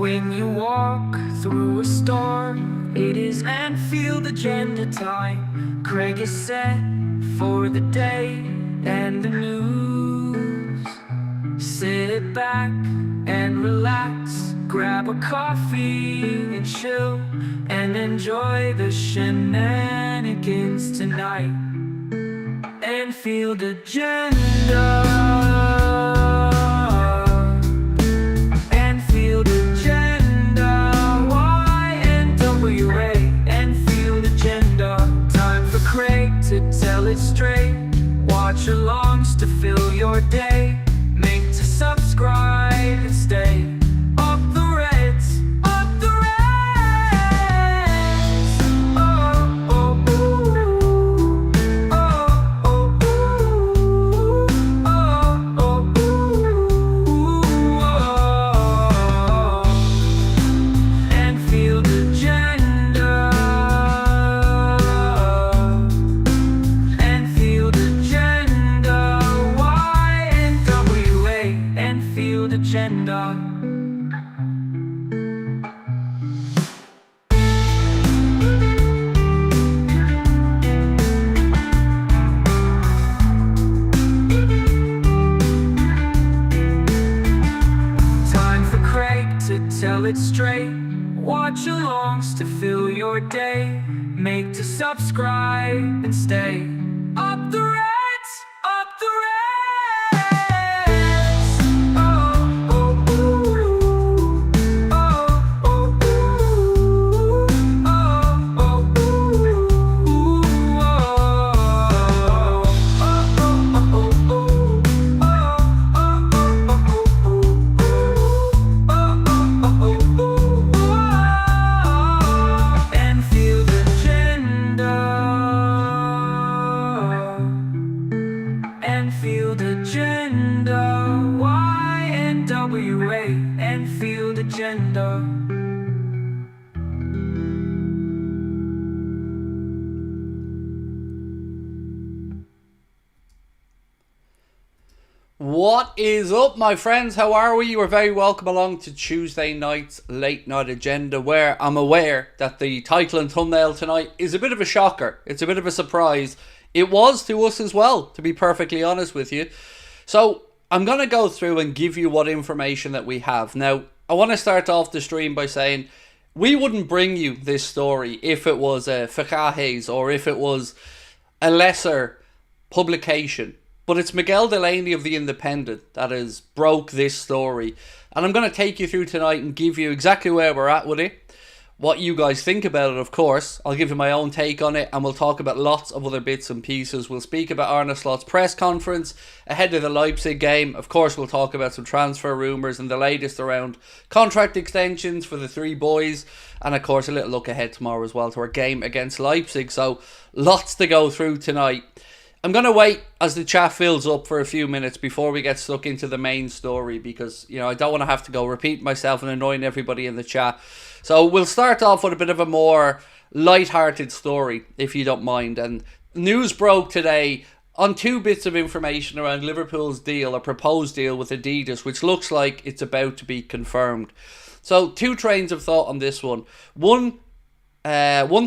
When you walk through a storm, it is Anfield Agenda time. Craig is set for the day and the news. Sit back and relax, grab a coffee and chill, and enjoy the shenanigans tonight. Anfield Agenda. Anfield Agenda. YNWA. Anfield Agenda. Time for Craig to tell it straight. Watch-alongs to fill your day. Make to subscribe and stay. Up the Reds, up the Reds. Oh, oh, ooh. Oh, oh, ooh. Oh, oh, ooh. Oh. Anfield Agenda. Anfield Agenda. YNWA. Anfield Agenda. Time for Craig to tell it straight. Watch-alongs to fill your day. Make to subscribe and stay. Up the Reds, up the Reds. Oh, oh, ooh. Oh, oh, ooh. Oh, oh, ooh. Anfield Agenda. Anfield Agenda. YNWA. Anfield Agenda. What is up, my friends? How are we? You are very welcome along to Tuesday night's late night agenda, where I'm aware that the title and thumbnail tonight is a bit of a shocker. It's a bit of a surprise. It was to us as well, to be perfectly honest with you. So I'm going to go through and give you what information that we have. Now, I want to start off the stream by saying we wouldn't bring you this story if it was a Fichajes or if it was a lesser publication. But it's Miguel Delaney of the Independent that has broke this story. And I'm going to take you through tonight and give you exactly where we're at with it. What you guys think about it, of course. I'll give you my own take on it, and we'll talk about lots of other bits and pieces. We'll speak about Arne Slot's press conference ahead of the Leipzig game. Of course, we'll talk about some transfer rumours and the latest around contract extensions for the three boys. And of course, a little look ahead tomorrow as well to our game against Leipzig. So, lots to go through tonight. I'm going to wait as the chat fills up for a few minutes before we get stuck into the main story, because, you know, I don't want to have to go repeat myself and annoying everybody in the chat. So we'll start off with a bit of a more light-hearted story, if you don't mind. And news broke today on two bits of information around Liverpool's deal, a proposed deal with ADIDAS, which looks like it's about to be confirmed. So two trains of thought on this one. One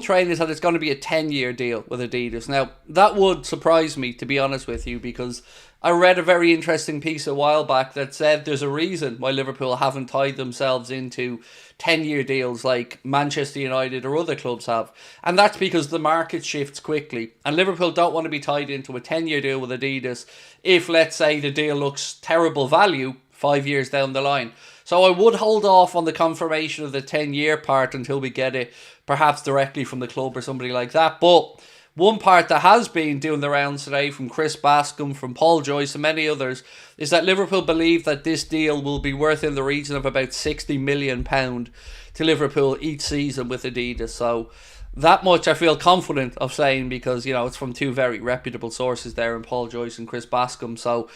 train is that it's going to be a 10-year deal with ADIDAS. Now, that would surprise me, to be honest with you, because I read a very interesting piece a while back that said there's a reason why Liverpool haven't tied themselves into 10-year deals like Manchester United or other clubs have. And that's because the market shifts quickly. And Liverpool don't want to be tied into a 10-year deal with ADIDAS if, let's say, the deal looks terrible value 5 years down the line. So I would hold off on the confirmation of the 10-year part until we get it, perhaps directly from the club or somebody like that. But one part that has been doing the rounds today from Chris Bascombe, from Paul Joyce and many others, is that Liverpool believe that this deal will be worth in the region of about £60 million to Liverpool each season with ADIDAS. So that much I feel confident of saying, because, you know, it's from two very reputable sources there in Paul Joyce and Chris Bascombe. So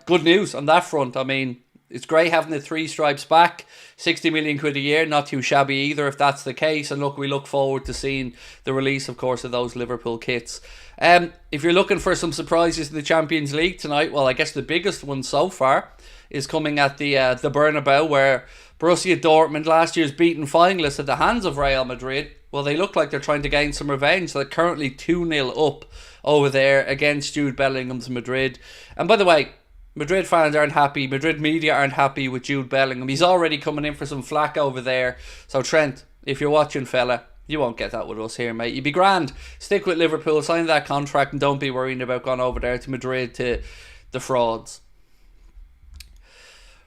good news on that front. I mean, it's great having the three stripes back. 60 million quid a year, not too shabby either if that's the case. And look, we look forward to seeing the release, of course, of those Liverpool kits. If you're looking for some surprises in the Champions League tonight, well, I guess the biggest one so far is coming at the Bernabeu, where Borussia Dortmund, last year's beaten finalists at the hands of Real Madrid. Well, they look like they're trying to gain some revenge. So they're currently 2-0 up over there against Jude Bellingham's Madrid. And by the way, Madrid fans aren't happy. Madrid media aren't happy with Jude Bellingham. He's already coming in for some flack over there. So Trent, if you're watching, fella, you won't get that with us here, mate. You'd be grand. Stick with Liverpool, sign that contract, and don't be worrying about going over there to Madrid to the frauds.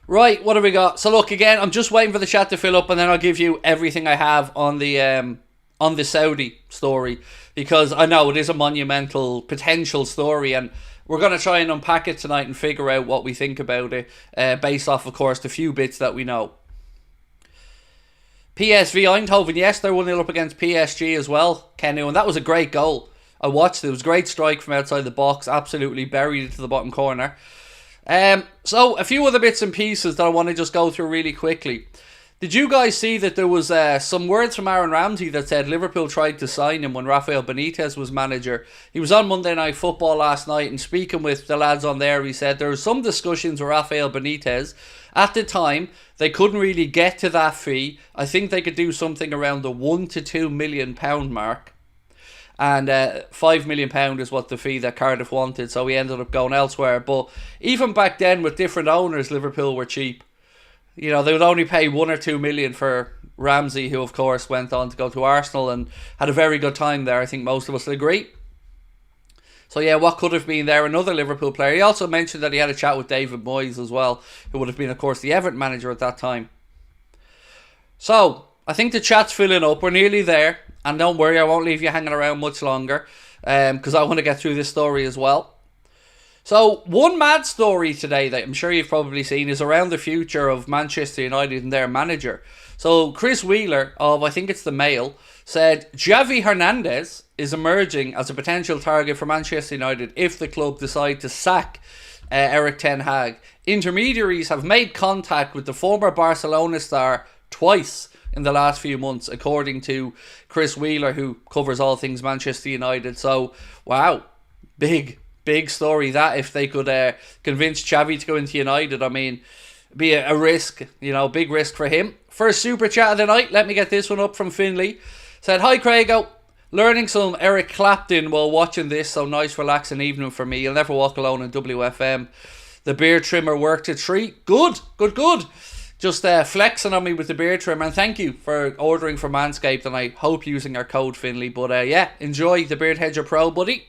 Right, what have we got? So look, again, I'm just waiting for the chat to fill up, and then I'll give you everything I have on the Saudi story, because I know it is a monumental potential story, and we're going to try and unpack it tonight and figure out what we think about it, based off, of course, the few bits that we know. PSV Eindhoven, yes, they're 1-0 up against PSG as well, Kenu, and that was a great goal. I watched it. It was a great strike from outside the box, absolutely buried it to the bottom corner. So a few other bits and pieces that I want to just go through really quickly. Did you guys see that there was some words from Aaron Ramsey that said Liverpool tried to sign him when Rafael Benitez was manager? He was on Monday Night Football last night, and speaking with the lads on there, he said there were some discussions with Rafael Benitez. At the time, they couldn't really get to that fee. I think they could do something around the £1 to £2 million mark. And £5 million is what the fee that Cardiff wanted, so he ended up going elsewhere. But even back then, with different owners, Liverpool were cheap. You know, they would only pay 1 or 2 million for Ramsey, who of course went on to go to Arsenal and had a very good time there. I think most of us would agree. So yeah, what could have been there? Another Liverpool player. He also mentioned that he had a chat with David Moyes as well, who would have been, of course, the Everton manager at that time. So I think the chat's filling up. We're nearly there. And don't worry, I won't leave you hanging around much longer, because I want to get through this story as well. So, one mad story today that I'm sure you've probably seen is around the future of Manchester United and their manager. So, Chris Wheeler of, I think it's the Mail, said Javi Hernandez is emerging as a potential target for Manchester United if the club decide to sack Erik ten Hag. Intermediaries have made contact with the former Barcelona star twice in the last few months, according to Chris Wheeler, who covers all things Manchester United. So, wow, big story that, if they could convince Xavi to go into United. I mean, be a risk, big risk for him. First super chat of the night, let me get this one up from Finley. Said, hi Craigo, learning some Eric Clapton while watching this, so nice relaxing evening for me. You'll never walk alone in WFM. The beard trimmer worked a treat. Good. Just flexing on me with the beard trimmer, and thank you for ordering from Manscaped, and I hope using our code Finley. But yeah, enjoy the Beard Hedger Pro, buddy,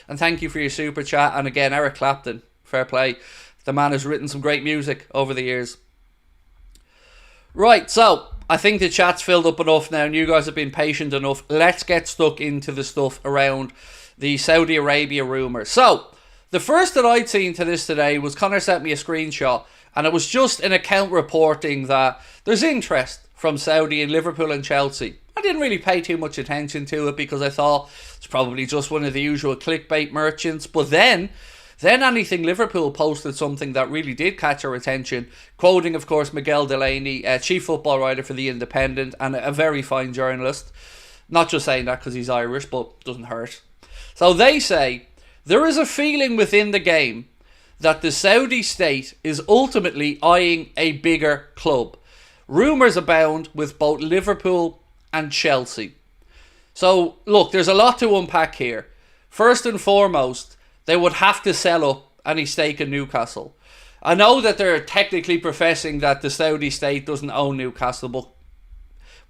and thank you for your super chat. And again, Eric Clapton, fair play. The man has written some great music over the years. Right, so I think the chat's filled up enough now, and you guys have been patient enough. Let's get stuck into the stuff around the Saudi Arabia rumours. So the first that I'd seen to this today was Connor sent me a screenshot, and it was just an account reporting that there's interest from Saudi in Liverpool and Chelsea. I didn't really pay too much attention to it because I thought it's probably just one of the usual clickbait merchants. But then Anything Liverpool posted something that really did catch our attention, quoting, of course, Miguel Delaney, chief football writer for The Independent and a very fine journalist. Not just saying that because he's Irish, but doesn't hurt. So they say, there is a feeling within the game that the Saudi state is ultimately eyeing a bigger club. Rumours abound with both Liverpool and Chelsea. So, look, there's a lot to unpack here. First and foremost, they would have to sell up any stake in Newcastle. I know that they're technically professing that the Saudi state doesn't own Newcastle, but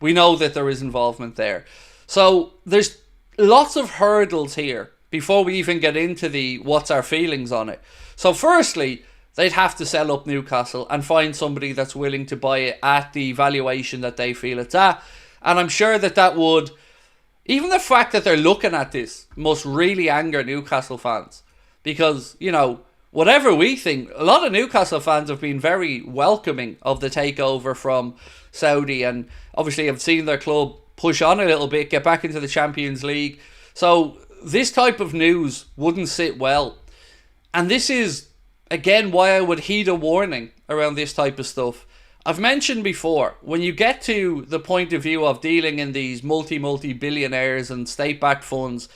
we know that there is involvement there. So, there's lots of hurdles here before we even get into the what's our feelings on it. So firstly, they'd have to sell up Newcastle and find somebody that's willing to buy it at the valuation that they feel it's at. And I'm sure that would, even the fact that they're looking at this must really anger Newcastle fans. Because, whatever we think, a lot of Newcastle fans have been very welcoming of the takeover from Saudi, and obviously have seen their club push on a little bit, get back into the Champions League. So this type of news wouldn't sit well. And this is, again, why I would heed a warning around this type of stuff. I've mentioned before, when you get to the point of view of dealing in these multi-billionaires and state-backed funds,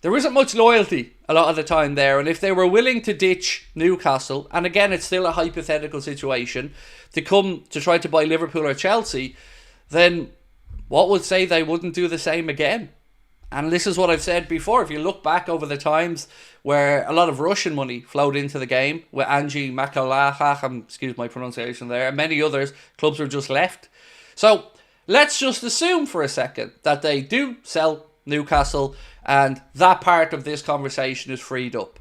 there isn't much loyalty a lot of the time there. And if they were willing to ditch Newcastle, and again, it's still a hypothetical situation, to come to try to buy Liverpool or Chelsea, then what would say they wouldn't do the same again? And this is what I've said before. If you look back over the times where a lot of Russian money flowed into the game, with Angie Makalachach, excuse my pronunciation there, and many others, clubs were just left. So let's just assume for a second that they do sell Newcastle and that part of this conversation is freed up.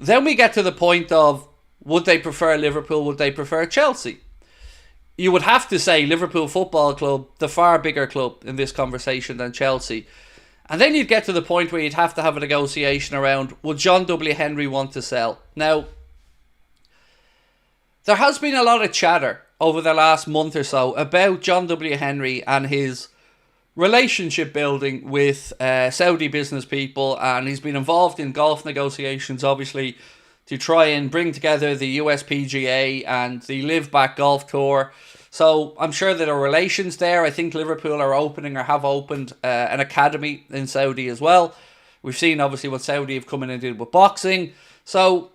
Then we get to the point of, would they prefer Liverpool, would they prefer Chelsea? You would have to say Liverpool Football Club, the far bigger club in this conversation than Chelsea. And then you'd get to the point where you'd have to have a negotiation around, would John W. Henry want to sell? Now, there has been a lot of chatter over the last month or so about John W. Henry and his relationship building with Saudi business people, and he's been involved in golf negotiations, obviously, to try and bring together the USPGA and the Live Back Golf Tour. So I'm sure there are relations there. I think Liverpool are opening or have opened an academy in Saudi as well. We've seen obviously what Saudi have come in and did with boxing. So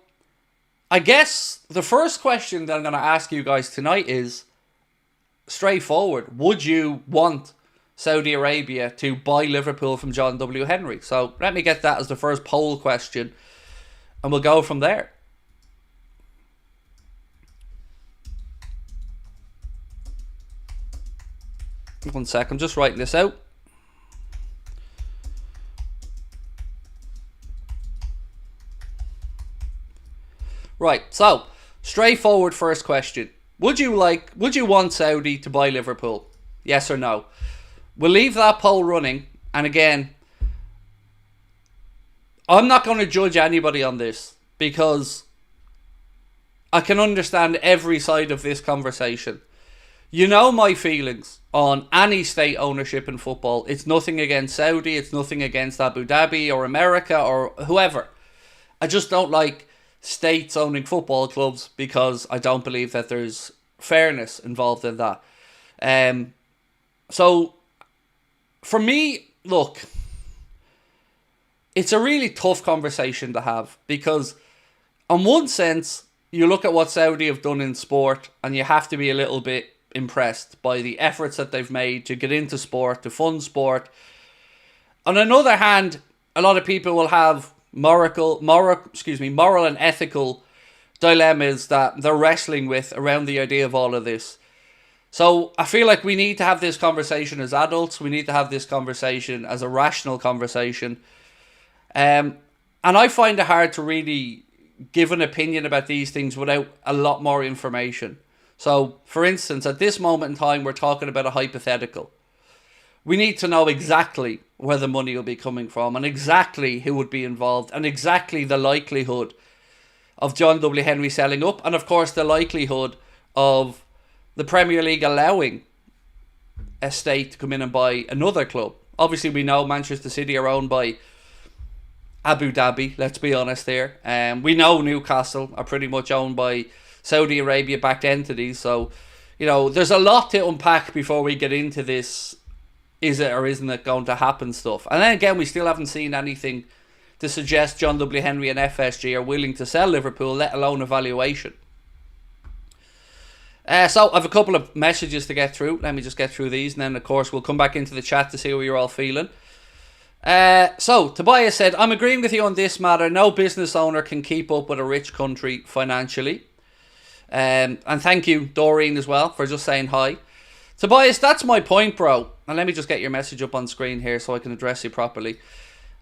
I guess the first question that I'm going to ask you guys tonight is straightforward. Would you want Saudi Arabia to buy Liverpool from John W. Henry? So let me get that as the first poll question, and we'll go from there. One sec, I'm just writing this out. Right, so straightforward first question. Would you want Saudi to buy Liverpool? Yes or no? We'll leave that poll running, and again, I'm not going to judge anybody on this because I can understand every side of this conversation. You know my feelings on any state ownership in football. It's nothing against Saudi, it's nothing against Abu Dhabi or America or whoever. I just don't like states owning football clubs because I don't believe that there's fairness involved in that. So, for me, look, it's a really tough conversation to have because, on one sense, you look at what Saudi have done in sport and you have to be a little bit impressed by the efforts that they've made to get into sport, to fund sport. On another hand, a lot of people will have moral and ethical dilemmas that they're wrestling with around the idea of all of this. So I feel like we need to have this conversation as adults. We need to have this conversation as a rational conversation. And I find it hard to really give an opinion about these things without a lot more information. So, for instance, at this moment in time, we're talking about a hypothetical. We need to know exactly where the money will be coming from and exactly who would be involved and exactly the likelihood of John W. Henry selling up, and of course the likelihood of the Premier League allowing a state to come in and buy another club. Obviously, we know Manchester City are owned by Abu Dhabi, let's be honest here. We know Newcastle are pretty much owned by Saudi Arabia-backed entities. So, you know, there's a lot to unpack before we get into this, is it or isn't it going to happen stuff. And then again, we still haven't seen anything to suggest John W. Henry and FSG are willing to sell Liverpool, let alone a valuation. So I have a couple of messages to get through. Let me just get through these, and then of course we'll come back into the chat to see how you're all feeling. So Tobias said, I'm agreeing with you on this matter. No business owner can keep up with a rich country financially. And thank you, Doreen, as well, for just saying hi. Tobias, that's my point, bro. And let me just get your message up on screen here so I can address you properly.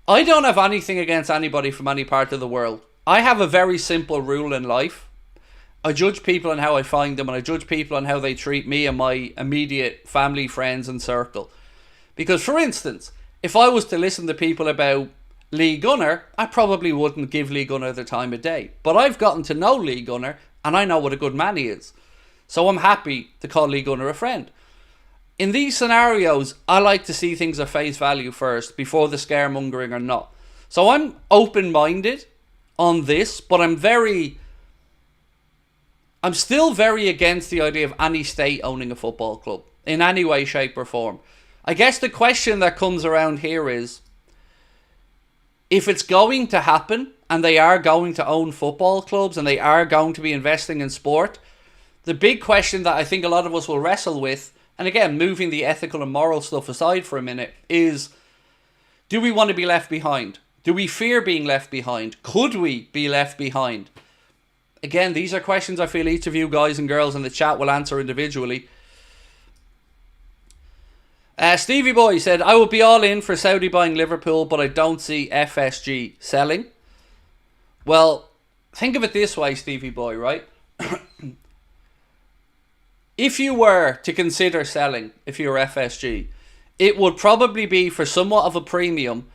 I don't have anything against anybody from any part of the world. I have a very simple rule in life. I judge people on how I find them, and I judge people on how they treat me and my immediate family, friends and circle. Because, for instance, if I was to listen to people about Lee Gunner, I probably wouldn't give Lee Gunner the time of day. But I've gotten to know Lee Gunner, and I know what a good man he is. So I'm happy to call Lee Gunner a friend. In these scenarios, I like to see things at face value first, before the scaremongering or not. So I'm open-minded on this, but I'm still very against the idea of any state owning a football club, in any way, shape or form. I guess the question that comes around here is, if it's going to happen and they are going to own football clubs and they are going to be investing in sport, the big question that I think a lot of us will wrestle with, and again, moving the ethical and moral stuff aside for a minute, is, do we want to be left behind? Do we fear being left behind? Could we be left behind? Again, these are questions I feel each of you guys and girls in the chat will answer individually. Stevie Boy said, I would be all in for Saudi buying Liverpool, but I don't see FSG selling. Well, think of it this way, Stevie Boy, right? If you were to consider selling, if you're FSG, it would probably be for somewhat of a premium,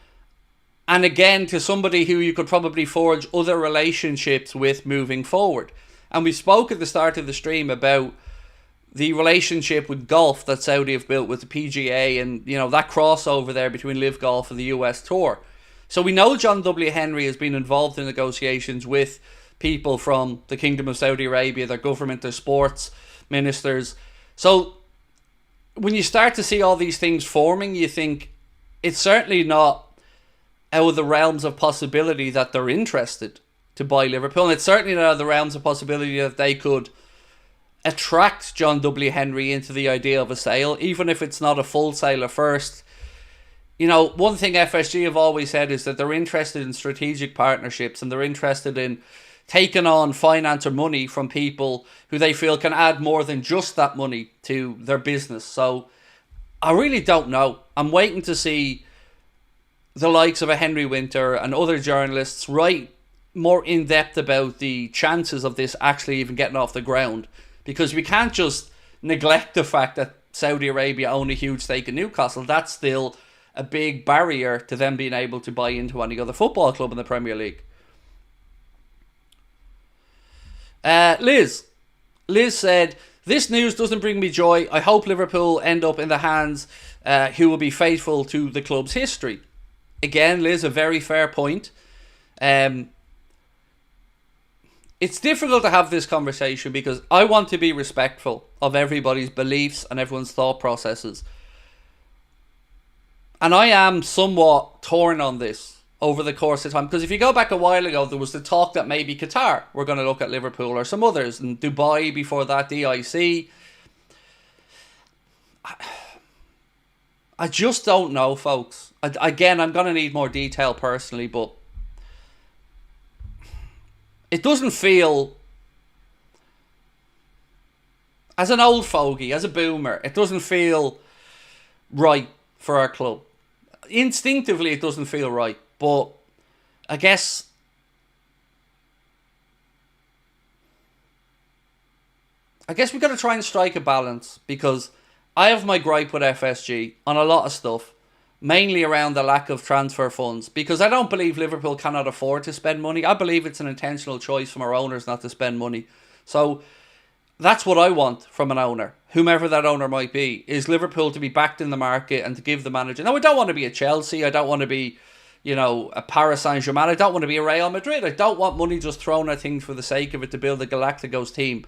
and again to somebody who you could probably forge other relationships with moving forward. And we spoke at the start of the stream about the relationship with golf that Saudi have built with the PGA, and you know that crossover there between Live Golf and the US Tour. So we know John W. Henry has been involved in negotiations with people from the Kingdom of Saudi Arabia, their government, their sports ministers. So when you start to see all these things forming, you think it's certainly not out of the realms of possibility that they're interested to buy Liverpool. And it's certainly not out of the realms of possibility that they could attract John W. Henry into the idea of a sale, even if it's not a full sale at first. You know, one thing FSG have always said is that they're interested in strategic partnerships, and they're interested in taking on finance or money from people who they feel can add more than just that money to their business. So I really don't know. I'm waiting to see the likes of a Henry Winter and other journalists write more in depth about the chances of this actually even getting off the ground, because we can't just neglect the fact that Saudi Arabia own a huge stake in Newcastle. That's still a big barrier to them being able to buy into any other football club in the Premier League. Liz said, this news doesn't bring me joy. I hope Liverpool end up in the hands who will be faithful to the club's history. Again, Liz, a very fair point. It's difficult to have this conversation because I want to be respectful of everybody's beliefs and everyone's thought processes. And I am somewhat torn on this over the course of time, because if you go back a while ago, there was the talk that maybe Qatar were going to look at Liverpool or some others, and Dubai before that, DIC. I just don't know, folks. Again, I'm going to need more detail personally, but it doesn't feel, as an old fogey, as a boomer, it doesn't feel right for our club. Instinctively, it doesn't feel right. But I guess we've got to try and strike a balance, because I have my gripe with FSG on a lot of stuff, mainly around the lack of transfer funds, because I don't believe Liverpool cannot afford to spend money. I believe it's an intentional choice from our owners not to spend money. So that's what I want from an owner, whomever that owner might be, is Liverpool to be backed in the market and to give the manager. Now, I don't want to be a Chelsea. I don't want to be, you know, a Paris Saint-Germain. I don't want to be a Real Madrid. I don't want money just thrown at things for the sake of it to build a Galacticos team.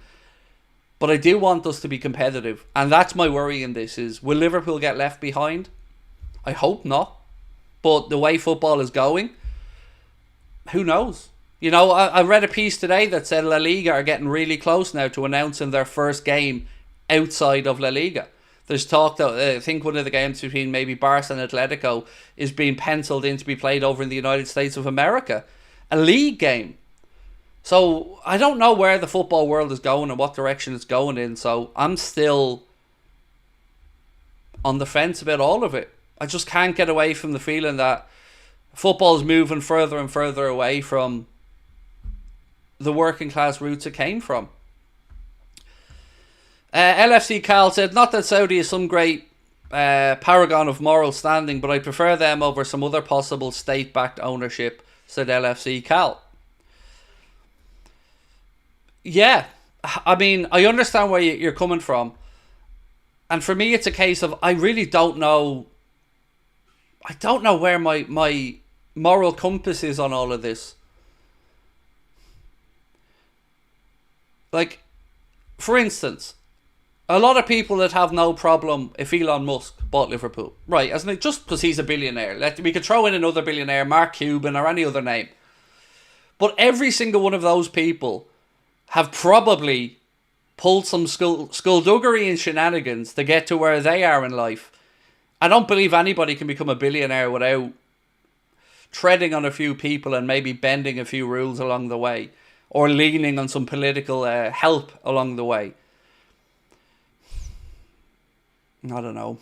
But I do want us to be competitive. And that's my worry in this, is will Liverpool get left behind? I hope not. But the way football is going, who knows? You know, I read a piece today that said La Liga are getting really close now to announcing their first game outside of La Liga. There's talk that I think one of the games between maybe Barca and Atletico is being penciled in to be played over in the United States of America. A league game. So I don't know where the football world is going and what direction it's going in. So I'm still on the fence about all of it. I just can't get away from the feeling that football is moving further and further away from the working class roots it came from. LFC Cal said, not that Saudi is some great paragon of moral standing, but I prefer them over some other possible state-backed ownership, said LFC Cal. Yeah, I mean, I understand where you're coming from. And for me, it's a case of, I really don't know. I don't know where my moral compass is on all of this. Like, for instance, A lot of people that have no problem if Elon Musk bought Liverpool. Right, isn't it? Just because he's a billionaire. We could throw in another billionaire, Mark Cuban or any other name. But every single one of those people have probably pulled some skullduggery and shenanigans to get to where they are in life. I don't believe anybody can become a billionaire without treading on a few people and maybe bending a few rules along the way, or leaning on some political help along the way. I don't know.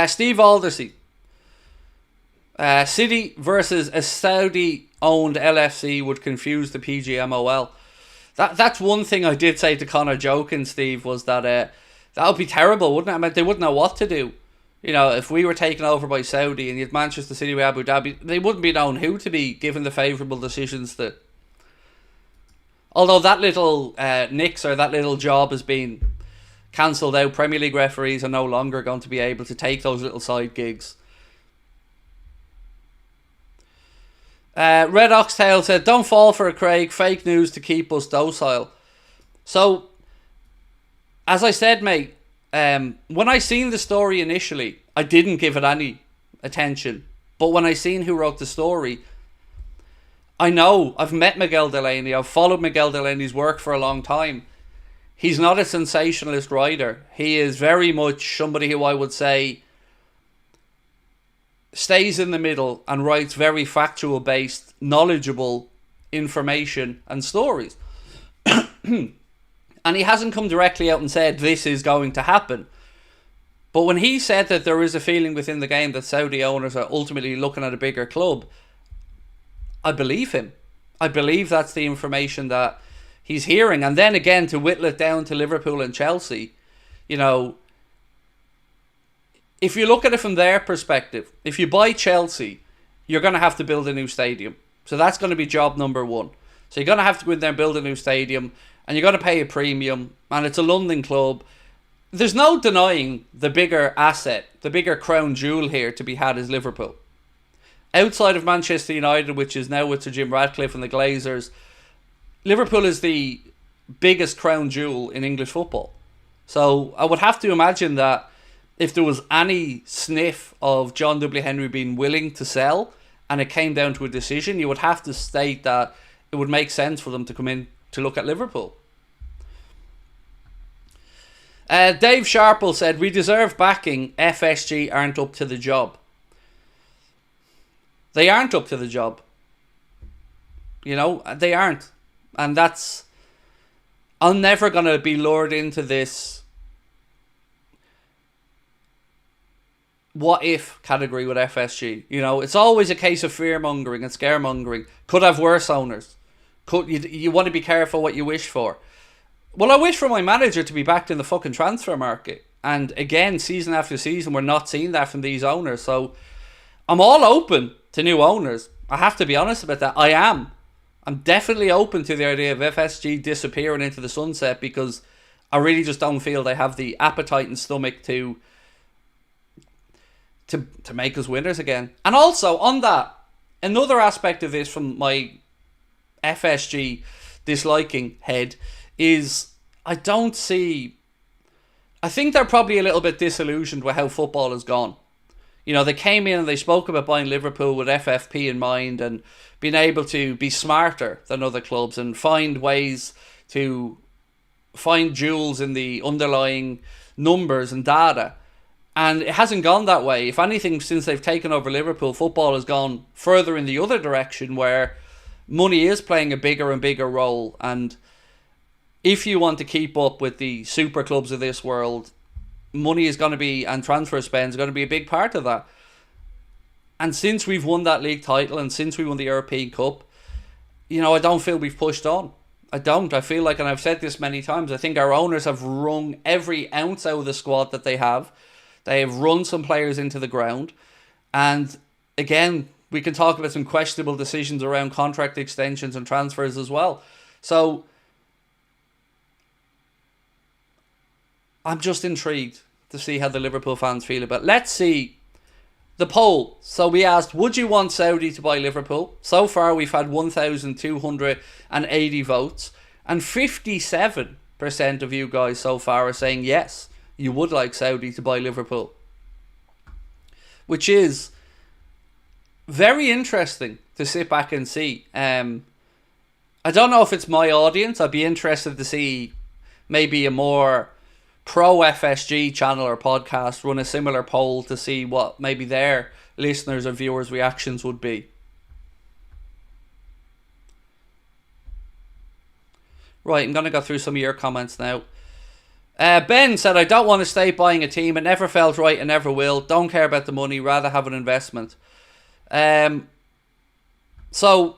Steve Aldersey. City versus a Saudi-owned LFC would confuse the PGMOL. That's one thing I did say to Connor joking, Steve, was that that would be terrible, wouldn't it? I mean, they wouldn't know what to do. You know, if we were taken over by Saudi and you had Manchester City with Abu Dhabi, they wouldn't be known who to be given the favourable decisions that... Although that little nix or that little job has been cancelled out, Premier League referees are no longer going to be able to take those little side gigs. Red Oxtail said, don't fall for it, Craig. Fake news to keep us docile. So, as I said, mate, when I seen the story initially, I didn't give it any attention. But when I seen who wrote the story, I know, I've met Miguel Delaney. I've followed Miguel Delaney's work for a long time. He's not a sensationalist writer. He is very much somebody who I would say stays in the middle and writes very factual based, knowledgeable information and stories. And he hasn't come directly out and said this is going to happen. But when he said that there is a feeling within the game that Saudi owners are ultimately looking at a bigger club, I believe him. I believe that's the information that he's hearing. And then again, to whittle it down to Liverpool and Chelsea, you know, if you look at it from their perspective, if you buy Chelsea, you're going to have to build a new stadium. So that's going to be job number one. So you're going to have to go in there and build a new stadium, and you're going to pay a premium, and it's a London club. There's no denying the bigger asset, the bigger crown jewel here to be had is Liverpool. Outside of Manchester United, which is now with Sir Jim Ratcliffe and the Glazers, Liverpool is the biggest crown jewel in English football. So I would have to imagine that if there was any sniff of John W. Henry being willing to sell and it came down to a decision, you would have to state that it would make sense for them to come in to look at Liverpool. Dave Sharple said, we deserve backing. FSG aren't up to the job. They aren't up to the job. You know, they aren't. And that's... I'm never going to be lured into this what if category with FSG. You know, it's always a case of fear-mongering and scaremongering. Could have worse owners. You want to be careful what you wish for. Well, I wish for my manager to be backed in the fucking transfer market. And again, season after season, we're not seeing that from these owners. So I'm all open to new owners. I have to be honest about that. I am. I'm definitely open to the idea of FSG disappearing into the sunset, because I really just don't feel they have the appetite and stomach to make us winners again. And also, on that, another aspect of this from my FSG disliking head is I think they're probably a little bit disillusioned with how football has gone. You know, they came in and they spoke about buying Liverpool with FFP in mind and being able to be smarter than other clubs and find ways to find jewels in the underlying numbers and data. And it hasn't gone that way. If anything, since they've taken over Liverpool, football has gone further in the other direction, where money is playing a bigger and bigger role. And if you want to keep up with the super clubs of this world, money is going to be, and transfer spend is going to be a big part of that. And since we've won that league title and since we won the European Cup, you know, I don't feel we've pushed on. I don't. I feel like, and I've said this many times, I think our owners have wrung every ounce out of the squad that they have. They have run some players into the ground. And again, we can talk about some questionable decisions around contract extensions and transfers as well. So I'm just intrigued to see how the Liverpool fans feel about it. Let's see the poll. So we asked, would you want Saudi to buy Liverpool? So far we've had 1,280 votes, and 57 of you guys so far are saying yes, you would like Saudi to buy Liverpool, which is very interesting to sit back and see. I don't know if it's my audience. I'd be interested to see maybe a more pro FSG channel or podcast run a similar poll to see what maybe their listeners or viewers' reactions would be. Right, I'm going to go through some of your comments now. Ben said, I don't want to stay buying a team. It never felt right and never will. Don't care about the money. Rather have an investment. So,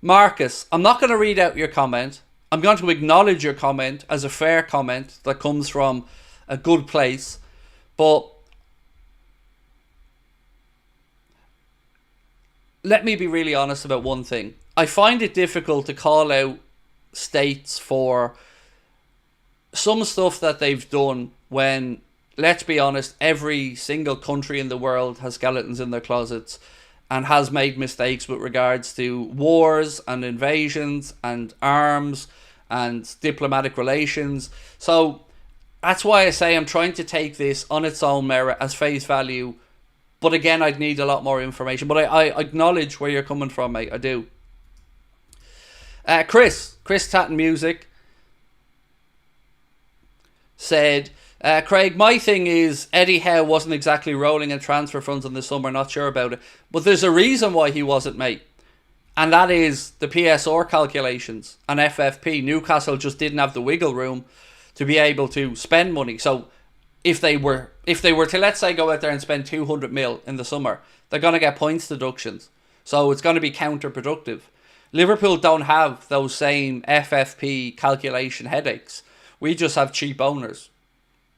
Marcus, I'm not going to read out your comment. I'm going to acknowledge your comment as a fair comment that comes from a good place. But let me be really honest about one thing. I find it difficult to call out states for some stuff that they've done when, let's be honest, every single country in the world has skeletons in their closets and has made mistakes with regards to wars and invasions and arms and diplomatic relations. So that's why I say I'm trying to take this on its own merit as face value. But again, I'd need a lot more information. But I acknowledge where you're coming from, mate. I do. Chris Tatton Music said, Craig, my thing is Eddie Howe wasn't exactly rolling in transfer funds in the summer, not sure about it. But there's a reason why he wasn't, mate. And that is the PSR calculations and FFP. Newcastle just didn't have the wiggle room to be able to spend money. So if they were to, let's say, go out there and spend 200 mil in the summer, they're going to get points deductions. So it's going to be counterproductive. Liverpool don't have those same FFP calculation headaches. We just have cheap owners.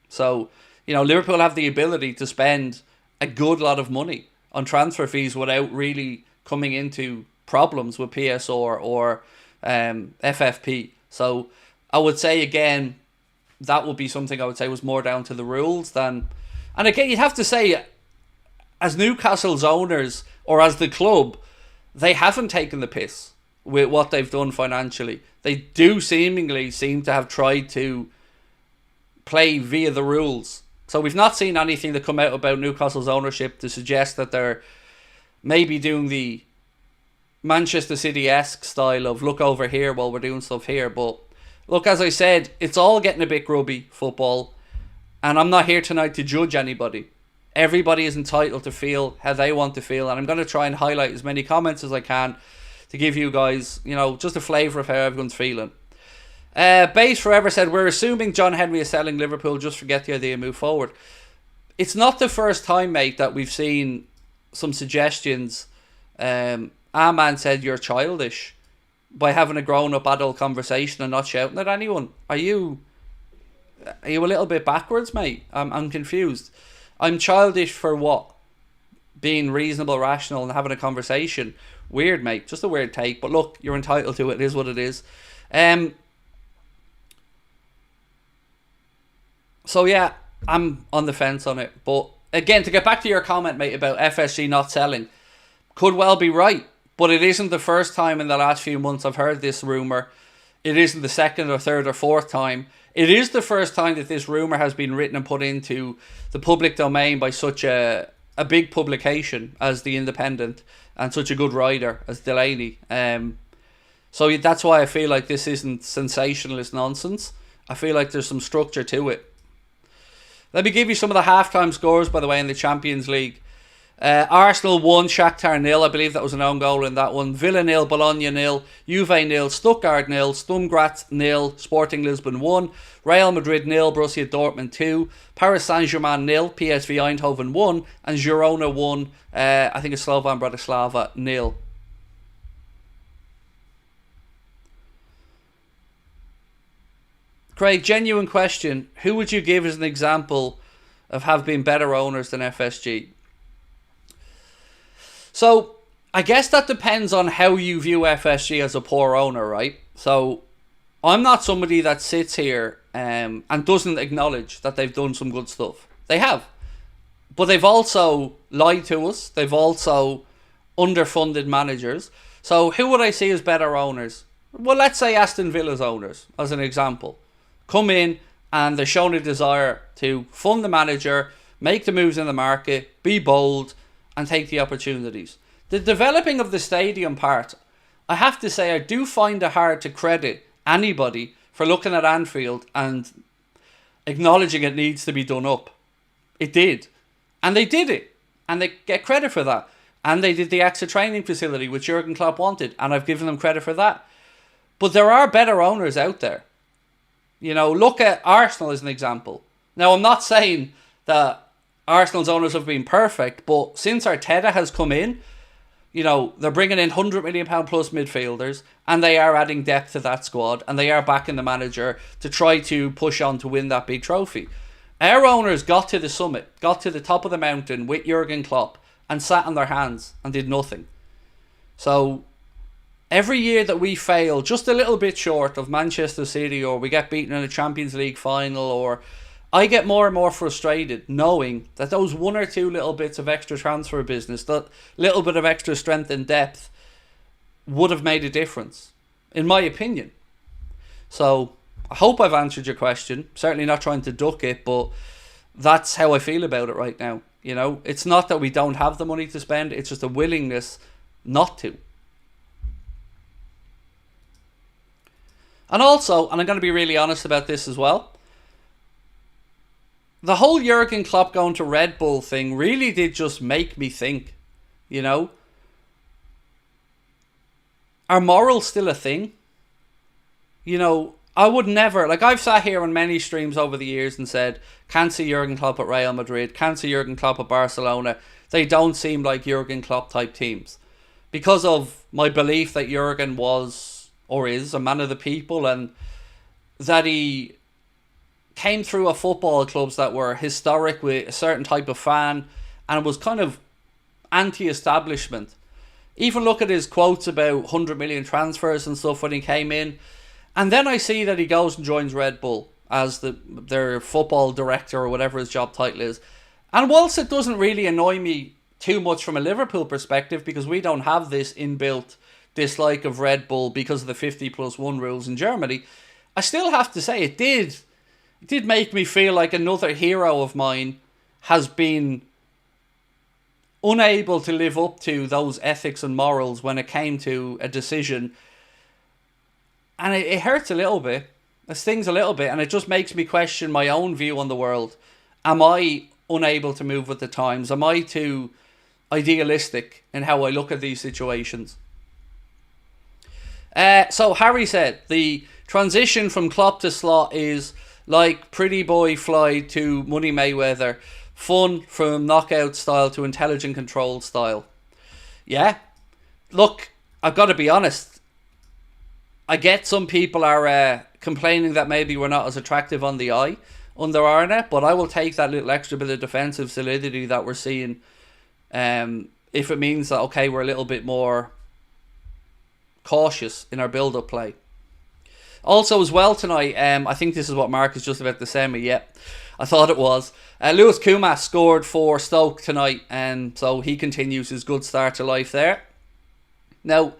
So, Liverpool have the ability to spend a good lot of money on transfer fees without really coming into problems with PSR or FFP. So I would say, again, that would be something I would say was more down to the rules than... And again, you'd have to say, as Newcastle's owners or as the club, they haven't taken the piss with what they've done financially. They do seem to have tried to play via the rules. So we've not seen anything that come out about Newcastle's ownership to suggest that they're maybe doing the Manchester City-esque style of look over here while we're doing stuff here. But look, as I said, it's all getting a bit grubby, football. And I'm not here tonight to judge anybody. Everybody is entitled to feel how they want to feel. And I'm going to try and highlight as many comments as I can to give you guys, just a flavour of how everyone's feeling. Base Forever said, we're assuming John Henry is selling Liverpool. Just forget the idea and move forward. It's not the first time, mate, that we've seen some suggestions. Arman said you're childish by having a grown-up adult conversation and not shouting at anyone. Are you a little bit backwards, mate? I'm confused. I'm childish for what? Being reasonable, rational and having a conversation. Weird, mate. Just a weird take. But look, you're entitled to it. It is what it is. So yeah, I'm on the fence on it. But again, to get back to your comment, mate, about FSG not selling, could well be right. But it isn't the first time in the last few months I've heard this rumour. It isn't the second or third or fourth time. It is the first time that this rumour has been written and put into the public domain by such a big publication as the Independent and such a good writer as Delaney. So that's why I feel like this isn't sensationalist nonsense. I feel like there's some structure to it. Let me give you some of the halftime scores, by the way, in the Champions League. Arsenal 1, Shakhtar 0. I believe that was an own goal in that one. Villa 0, Bologna 0, Juve 0, Stuttgart 0, Sturm Graz 0, Sporting Lisbon 1, Real Madrid 0, Borussia Dortmund 2, Paris Saint-Germain 0, PSV Eindhoven 1, and Girona 1, I think it's Slovan Bratislava 0. Craig, genuine question. Who would you give as an example of have been better owners than FSG? So, I guess that depends on how you view FSG as a poor owner, right? So, I'm not somebody that sits here and doesn't acknowledge that they've done some good stuff. They have. But they've also lied to us. They've also underfunded managers. So, who would I see as better owners? well, let's say Aston Villa's owners, as an example, come in and they're shown a desire to fund the manager, make the moves in the market, be bold, and take the opportunities. The developing of the stadium part, I have to say, I do find it hard to credit anybody for looking at Anfield and acknowledging it needs to be done up. It did. And they did it. And they get credit for that. And they did the extra training facility, which Jurgen Klopp wanted. And I've given them credit for that. But there are better owners out there. You know, look at Arsenal as an example. Now, I'm not saying that Arsenal's owners have been perfect, but since Arteta has come in, you know, they're bringing in £100 million plus midfielders, and they are adding depth to that squad, and they are backing the manager to try to push on to win that big trophy. Our owners got to the summit, got to the top of the mountain with Jurgen Klopp, and sat on their hands and did nothing. So every year that we fail just a little bit short of Manchester City, or we get beaten in a Champions League final, or I get more and more frustrated knowing that those one or two little bits of extra transfer business, that little bit of extra strength and depth would have made a difference, in my opinion. So I hope I've answered your question. Certainly not trying to duck it, but that's how I feel about it right now. You know, it's not that we don't have the money to spend, it's just a willingness not to. And also, and I'm going to be really honest about this as well, the whole Jurgen Klopp going to Red Bull thing really did just make me think, you know, are morals still a thing? You know, I would never, like I've sat here on many streams over the years and said, can't see Jurgen Klopp at Real Madrid, can't see Jurgen Klopp at Barcelona. They don't seem like Jurgen Klopp type teams. Because of my belief that Jurgen was, or is, a man of the people, and that he came through a football clubs that were historic with a certain type of fan and was kind of anti-establishment. Even look at his quotes about 100 million transfers and stuff when he came in. And then I see that he goes and joins Red Bull as their football director or whatever his job title is. And whilst it doesn't really annoy me too much from a Liverpool perspective, because we don't have this inbuilt dislike of Red Bull because of the 50+1 rules in Germany, I still have to say it did make me feel like another hero of mine has been unable to live up to those ethics and morals when it came to a decision. And it hurts a little bit. It stings a little bit. And it just makes me question my own view on the world. Am I unable to move with the times? Am I too idealistic in how I look at these situations? So Harry said, the transition from Klopp to Slot is like Pretty Boy Fly to Money Mayweather. Fun from knockout style to intelligent control style. Yeah. Look, I've got to be honest. I get some people are complaining that maybe we're not as attractive on the eye under Arnett, but I will take that little extra bit of defensive solidity that we're seeing if it means that, okay, we're a little bit more cautious in our build-up play. Also as well tonight, I think this is what Mark is just about to send me. Yep, I thought it was. Lewis Kumas scored for Stoke tonight, and so he continues his good start to life there. Now,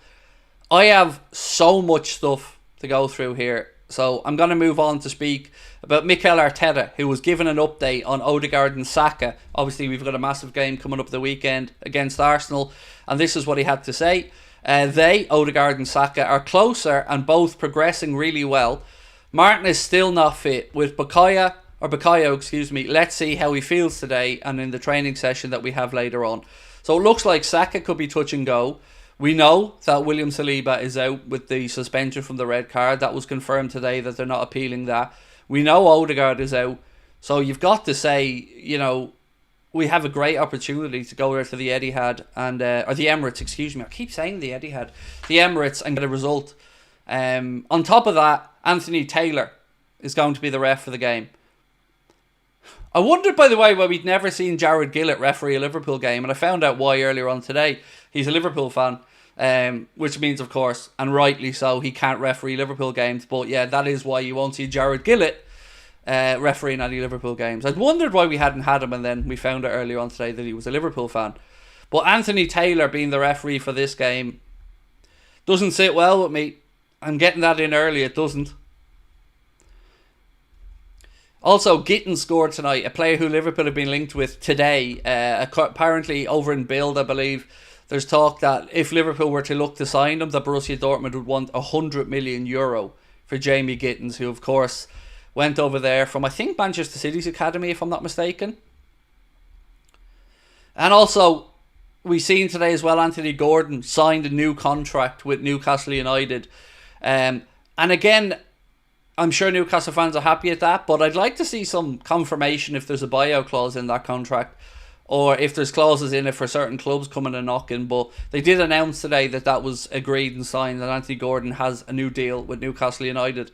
I have so much stuff to go through here, so I'm going to move on to speak about Mikel Arteta, who was given an update on Odegaard and Saka. Obviously, we've got a massive game coming up the weekend against Arsenal, and this is what he had to say. Odegaard and Saka, are closer and both progressing really well. Martin is still not fit with Bukayo, let's see how he feels today and in the training session that we have later on. So it looks like Saka could be touch and go. We know that William Saliba is out with the suspension from the red card. That was confirmed today that they're not appealing that. We know Odegaard is out. So you've got to say, you know, we have a great opportunity to go there to the Etihad and or the Emirates, excuse me. I keep saying the Etihad. The Emirates, and get a result. On top of that, Anthony Taylor is going to be the ref for the game. I wondered, by the way, why we'd never seen Jared Gillett referee a Liverpool game, and I found out why earlier on today. He's a Liverpool fan, which means, of course, and rightly so, he can't referee Liverpool games. But yeah, that is why you won't see Jared Gillett refereeing any Liverpool games. I'd wondered why we hadn't had him, and then we found out earlier on today that he was a Liverpool fan. But Anthony Taylor being the referee for this game doesn't sit well with me. I'm getting that in early. It doesn't. Also, Gittin scored tonight, a player who Liverpool have been linked with today. Apparently over in Build, I believe, there's talk that if Liverpool were to look to sign him, that Borussia Dortmund would want €100 million for Jamie Gittins, who of course went over there from, I think, Manchester City's academy, if I'm not mistaken. And also, we've seen today as well, Anthony Gordon signed a new contract with Newcastle United. And again, I'm sure Newcastle fans are happy at that, but I'd like to see some confirmation if there's a buyout clause in that contract, or if there's clauses in it for certain clubs coming and knocking. But they did announce today that that was agreed and signed, that Anthony Gordon has a new deal with Newcastle United.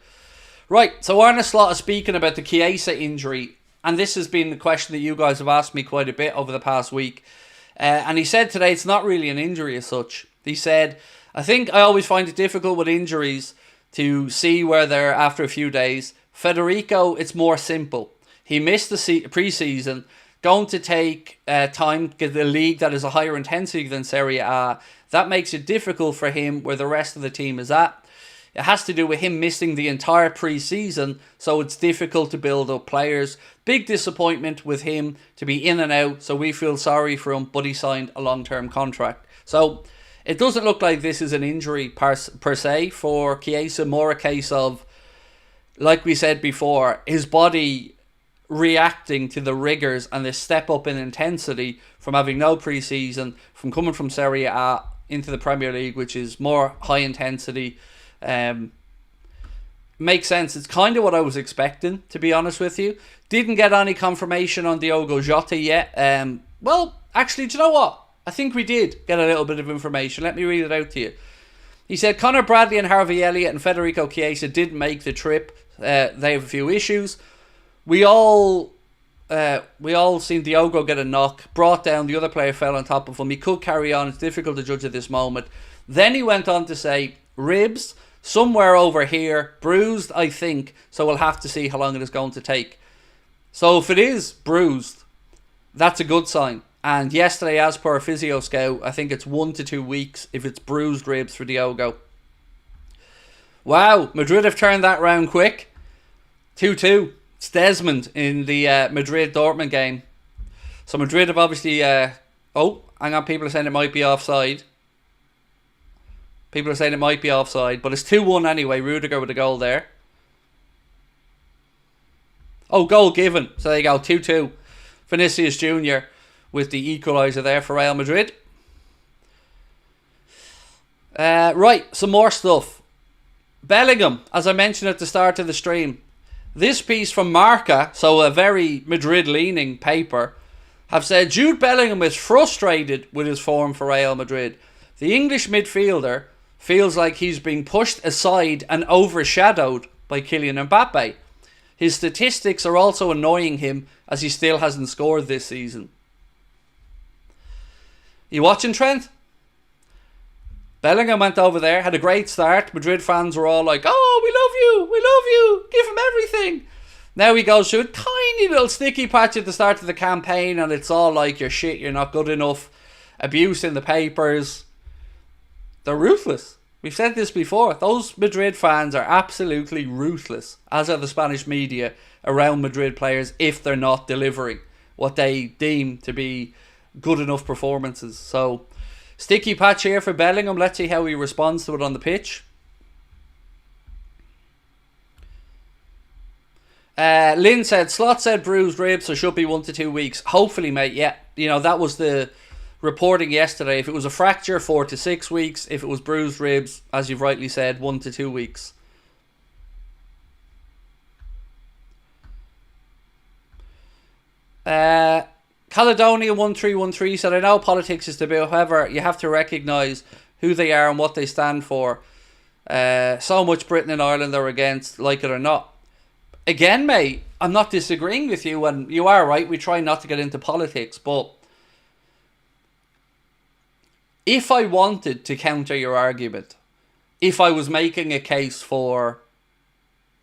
Right, so Arne Slot is speaking about the Chiesa injury, and this has been the question that you guys have asked me quite a bit over the past week. And he said today it's not really an injury as such. He said, I think I always find it difficult with injuries to see where they're after a few days. Federico, it's more simple. He missed the pre-season, going to take time to get the league that is a higher intensity than Serie A. That makes it difficult for him where the rest of the team is at. It has to do with him missing the entire pre-season, so it's difficult to build up players. Big disappointment with him to be in and out, so we feel sorry for him, but he signed a long-term contract. So it doesn't look like this is an injury per se for Chiesa, more a case of, like we said before, his body reacting to the rigours and the step up in intensity from having no pre-season, from coming from Serie A into the Premier League, which is more high intensity. Makes sense. It's kind of what I was expecting, to be honest with you. Didn't get any confirmation on Diogo Jota yet. Well, actually, do you know what? I think we did get a little bit of information. Let me read it out to you. He said Conor Bradley and Harvey Elliott and Federico Chiesa didn't make the trip. They have a few issues. We all seen Diogo get a knock, brought down, the other player fell on top of him. He could carry on. It's difficult to judge at this moment. Then he went on to say, ribs, somewhere over here, bruised, I think, so we'll have to see how long it is going to take. So if it is bruised, that's a good sign. And yesterday, as per a physio scout, I think it's 1 to 2 weeks if it's bruised ribs for Diogo. Wow, Madrid have turned that round quick. 2-2. It's Desmond in the Madrid-Dortmund game. So Madrid have obviously... oh, hang on, people are saying it might be offside. People are saying it might be offside, but it's 2-1 anyway. Rudiger with a goal there. Oh, goal given. So there you go, 2-2. Vinicius Jr. with the equaliser there for Real Madrid. Right, some more stuff. Bellingham, as I mentioned at the start of the stream. This piece from Marca, so a very Madrid-leaning paper, have said Jude Bellingham is frustrated with his form for Real Madrid. The English midfielder feels like he's being pushed aside and overshadowed by Kylian Mbappe. His statistics are also annoying him as he still hasn't scored this season. You watching, Trent? Bellingham went over there, had a great start. Madrid fans were all like, oh, we love you, give him everything. Now he goes through a tiny little sticky patch at the start of the campaign and it's all like, you're shit, you're not good enough. Abuse in the papers. They're ruthless. We've said this before. Those Madrid fans are absolutely ruthless, as are the Spanish media around Madrid players if they're not delivering what they deem to be good enough performances. So, sticky patch here for Bellingham. Let's see how he responds to it on the pitch. Lynn said, Slot said bruised ribs, so should be 1 to 2 weeks. Hopefully, mate, yeah. You know, that was the reporting yesterday. If it was a fracture, 4 to 6 weeks. If it was bruised ribs, as you've rightly said, 1 to 2 weeks. Caledonia 1313 said, I know politics is taboo, however, you have to recognise who they are and what they stand for. So much Britain and Ireland are against, like it or not. Again, mate, I'm not disagreeing with you, and you are right, we try not to get into politics, but if I wanted to counter your argument, if I was making a case for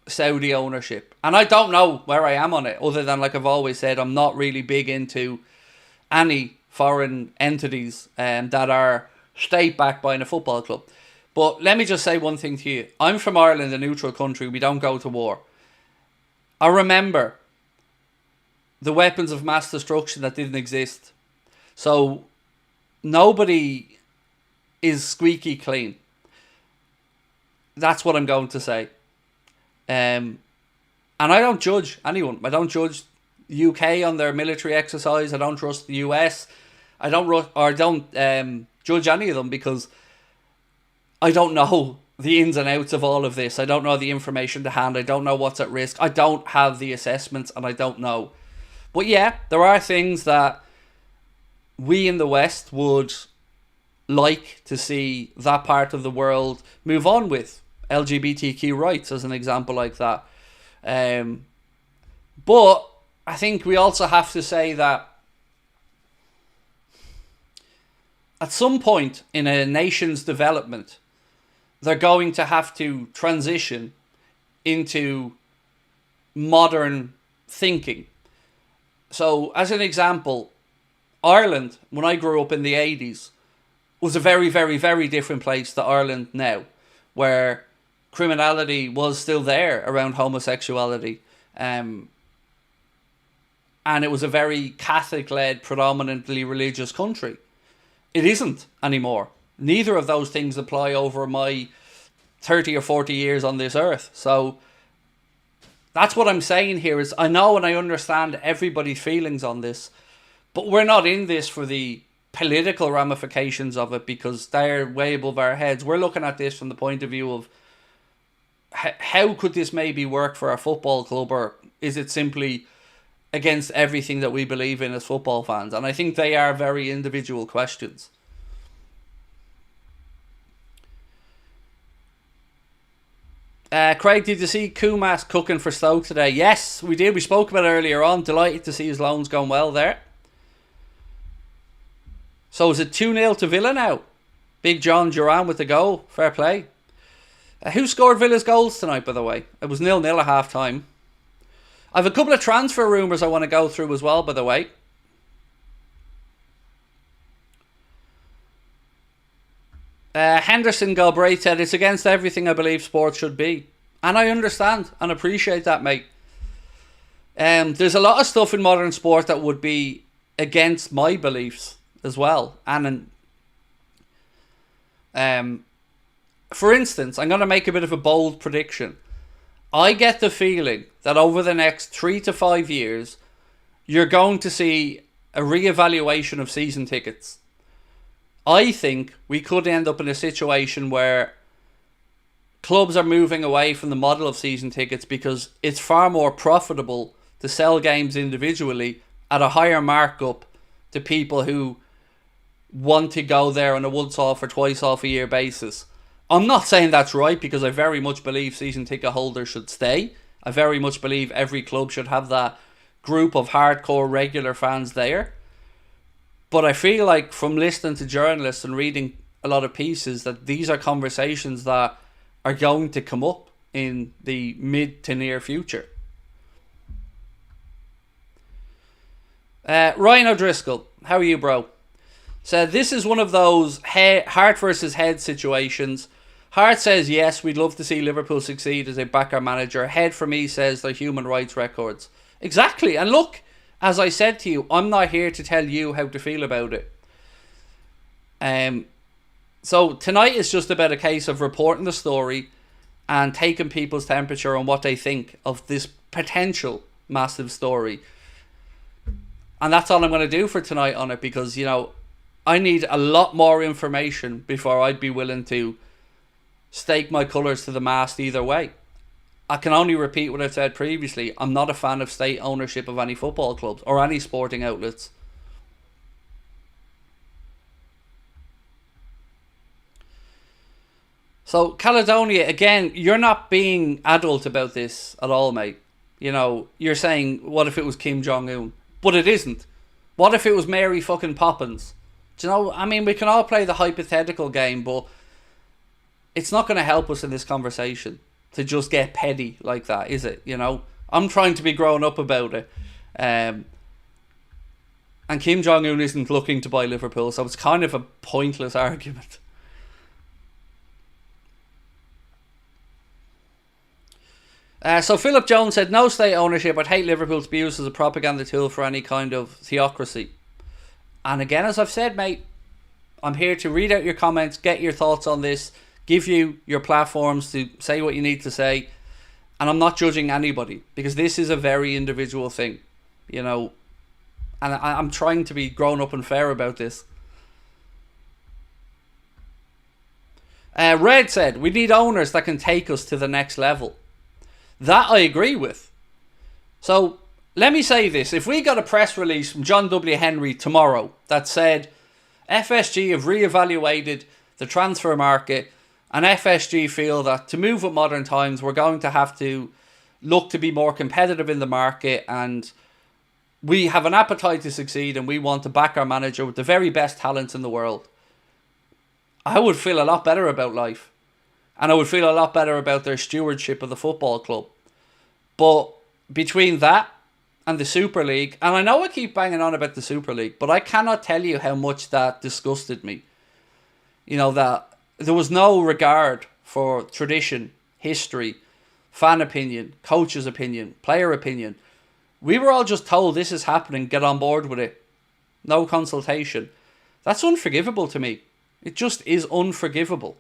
Saudi ownership, and I don't know where I am on it, other than, like I've always said, I'm not really big into any foreign entities that are state-backed by a football club. But let me just say one thing to you. I'm from Ireland, a neutral country. We don't go to war. I remember the weapons of mass destruction that didn't exist. So nobody is squeaky clean. That's what I'm going to say. And I don't judge anyone. I don't judge the UK on their military exercise. I don't trust the US. I don't judge any of them because I don't know the ins and outs of all of this. I don't know the information to hand. I don't know what's at risk. I don't have the assessments and I don't know. But yeah, there are things that we in the West would like to see that part of the world move on with. LGBTQ rights as an example like that. But I think we also have to say that at some point in a nation's development, they're going to have to transition into modern thinking. So, as an example, Ireland, when I grew up in the 80s, was a very, very, very different place to Ireland now, where criminality was still there around homosexuality. And it was a very Catholic-led, predominantly religious country. It isn't anymore. Neither of those things apply over my 30 or 40 years on this earth. So that's what I'm saying here is I know and I understand everybody's feelings on this, but we're not in this for the political ramifications of it because they're way above our heads. We're looking at this from the point of view of how could this maybe work for our football club, or is it simply against everything that we believe in as football fans? And I think they are very individual questions. Craig, did you see Kumas cooking for Stoke today? Yes, we did. We spoke about it earlier on. Delighted to see his loans going well there. So is it 2-0 to Villa now? Big John Duran with the goal. Fair play. Who scored Villa's goals tonight, by the way? It was 0-0 at half time. I have a couple of transfer rumours I want to go through as well, by the way. Henderson Galbraith said, it's against everything I believe sports should be. And I understand and appreciate that, mate. There's a lot of stuff in modern sport that would be against my beliefs as well. And for instance, I'm going to make a bit of a bold prediction. I get the feeling that over the next 3 to 5 years, you're going to see a re-evaluation of season tickets. I think we could end up in a situation where clubs are moving away from the model of season tickets because it's far more profitable to sell games individually at a higher markup to people who want to go there on a once off or twice off a year basis. I'm not saying that's right because I very much believe season ticket holders should stay. I very much believe every club should have that group of hardcore regular fans there. But I feel like from listening to journalists and reading a lot of pieces that these are conversations that are going to come up in the mid to near future. Ryan O'Driscoll, how are you, bro? Said, this is one of those heart versus head situations. Heart says, yes, we'd love to see Liverpool succeed as a backer manager. Head for me says their human rights records. Exactly. And look, as I said to you, I'm not here to tell you how to feel about it. So tonight is just about a case of reporting the story and taking people's temperature on what they think of this potential massive story. And that's all I'm going to do for tonight on it because, you know, I need a lot more information before I'd be willing to stake my colours to the mast either way. I can only repeat what I've said previously. I'm not a fan of state ownership of any football clubs or any sporting outlets. So, Caledonia, again, you're not being adult about this at all, mate. You know, you're saying, what if it was Kim Jong-un? But it isn't. What if it was Mary fucking Poppins? Do you know, I mean, we can all play the hypothetical game, but it's not going to help us in this conversation to just get petty like that, is it? You know, I'm trying to be grown up about it. And Kim Jong-un isn't looking to buy Liverpool, so it's kind of a pointless argument. So Philip Jones said, no state ownership. I'd hate Liverpool to be used as a propaganda tool for any kind of theocracy. And again, as I've said, mate, I'm here to read out your comments, get your thoughts on this, give you your platforms to say what you need to say. And I'm not judging anybody, because this is a very individual thing, you know. And I'm trying to be grown up and fair about this. Red said, we need owners that can take us to the next level. That I agree with. So let me say this. If we got a press release from John W. Henry tomorrow that said FSG have reevaluated the transfer market, and FSG feel that to move with modern times, we're going to have to look to be more competitive in the market, and we have an appetite to succeed, and we want to back our manager with the very best talents in the world, I would feel a lot better about life. And I would feel a lot better about their stewardship of the football club. But between that and the Super League, and I know I keep banging on about the Super League, but I cannot tell you how much that disgusted me. You know, that there was no regard for tradition, history, fan opinion, coach's opinion, player opinion. We were all just told this is happening, get on board with it. No consultation. That's unforgivable to me. It just is unforgivable.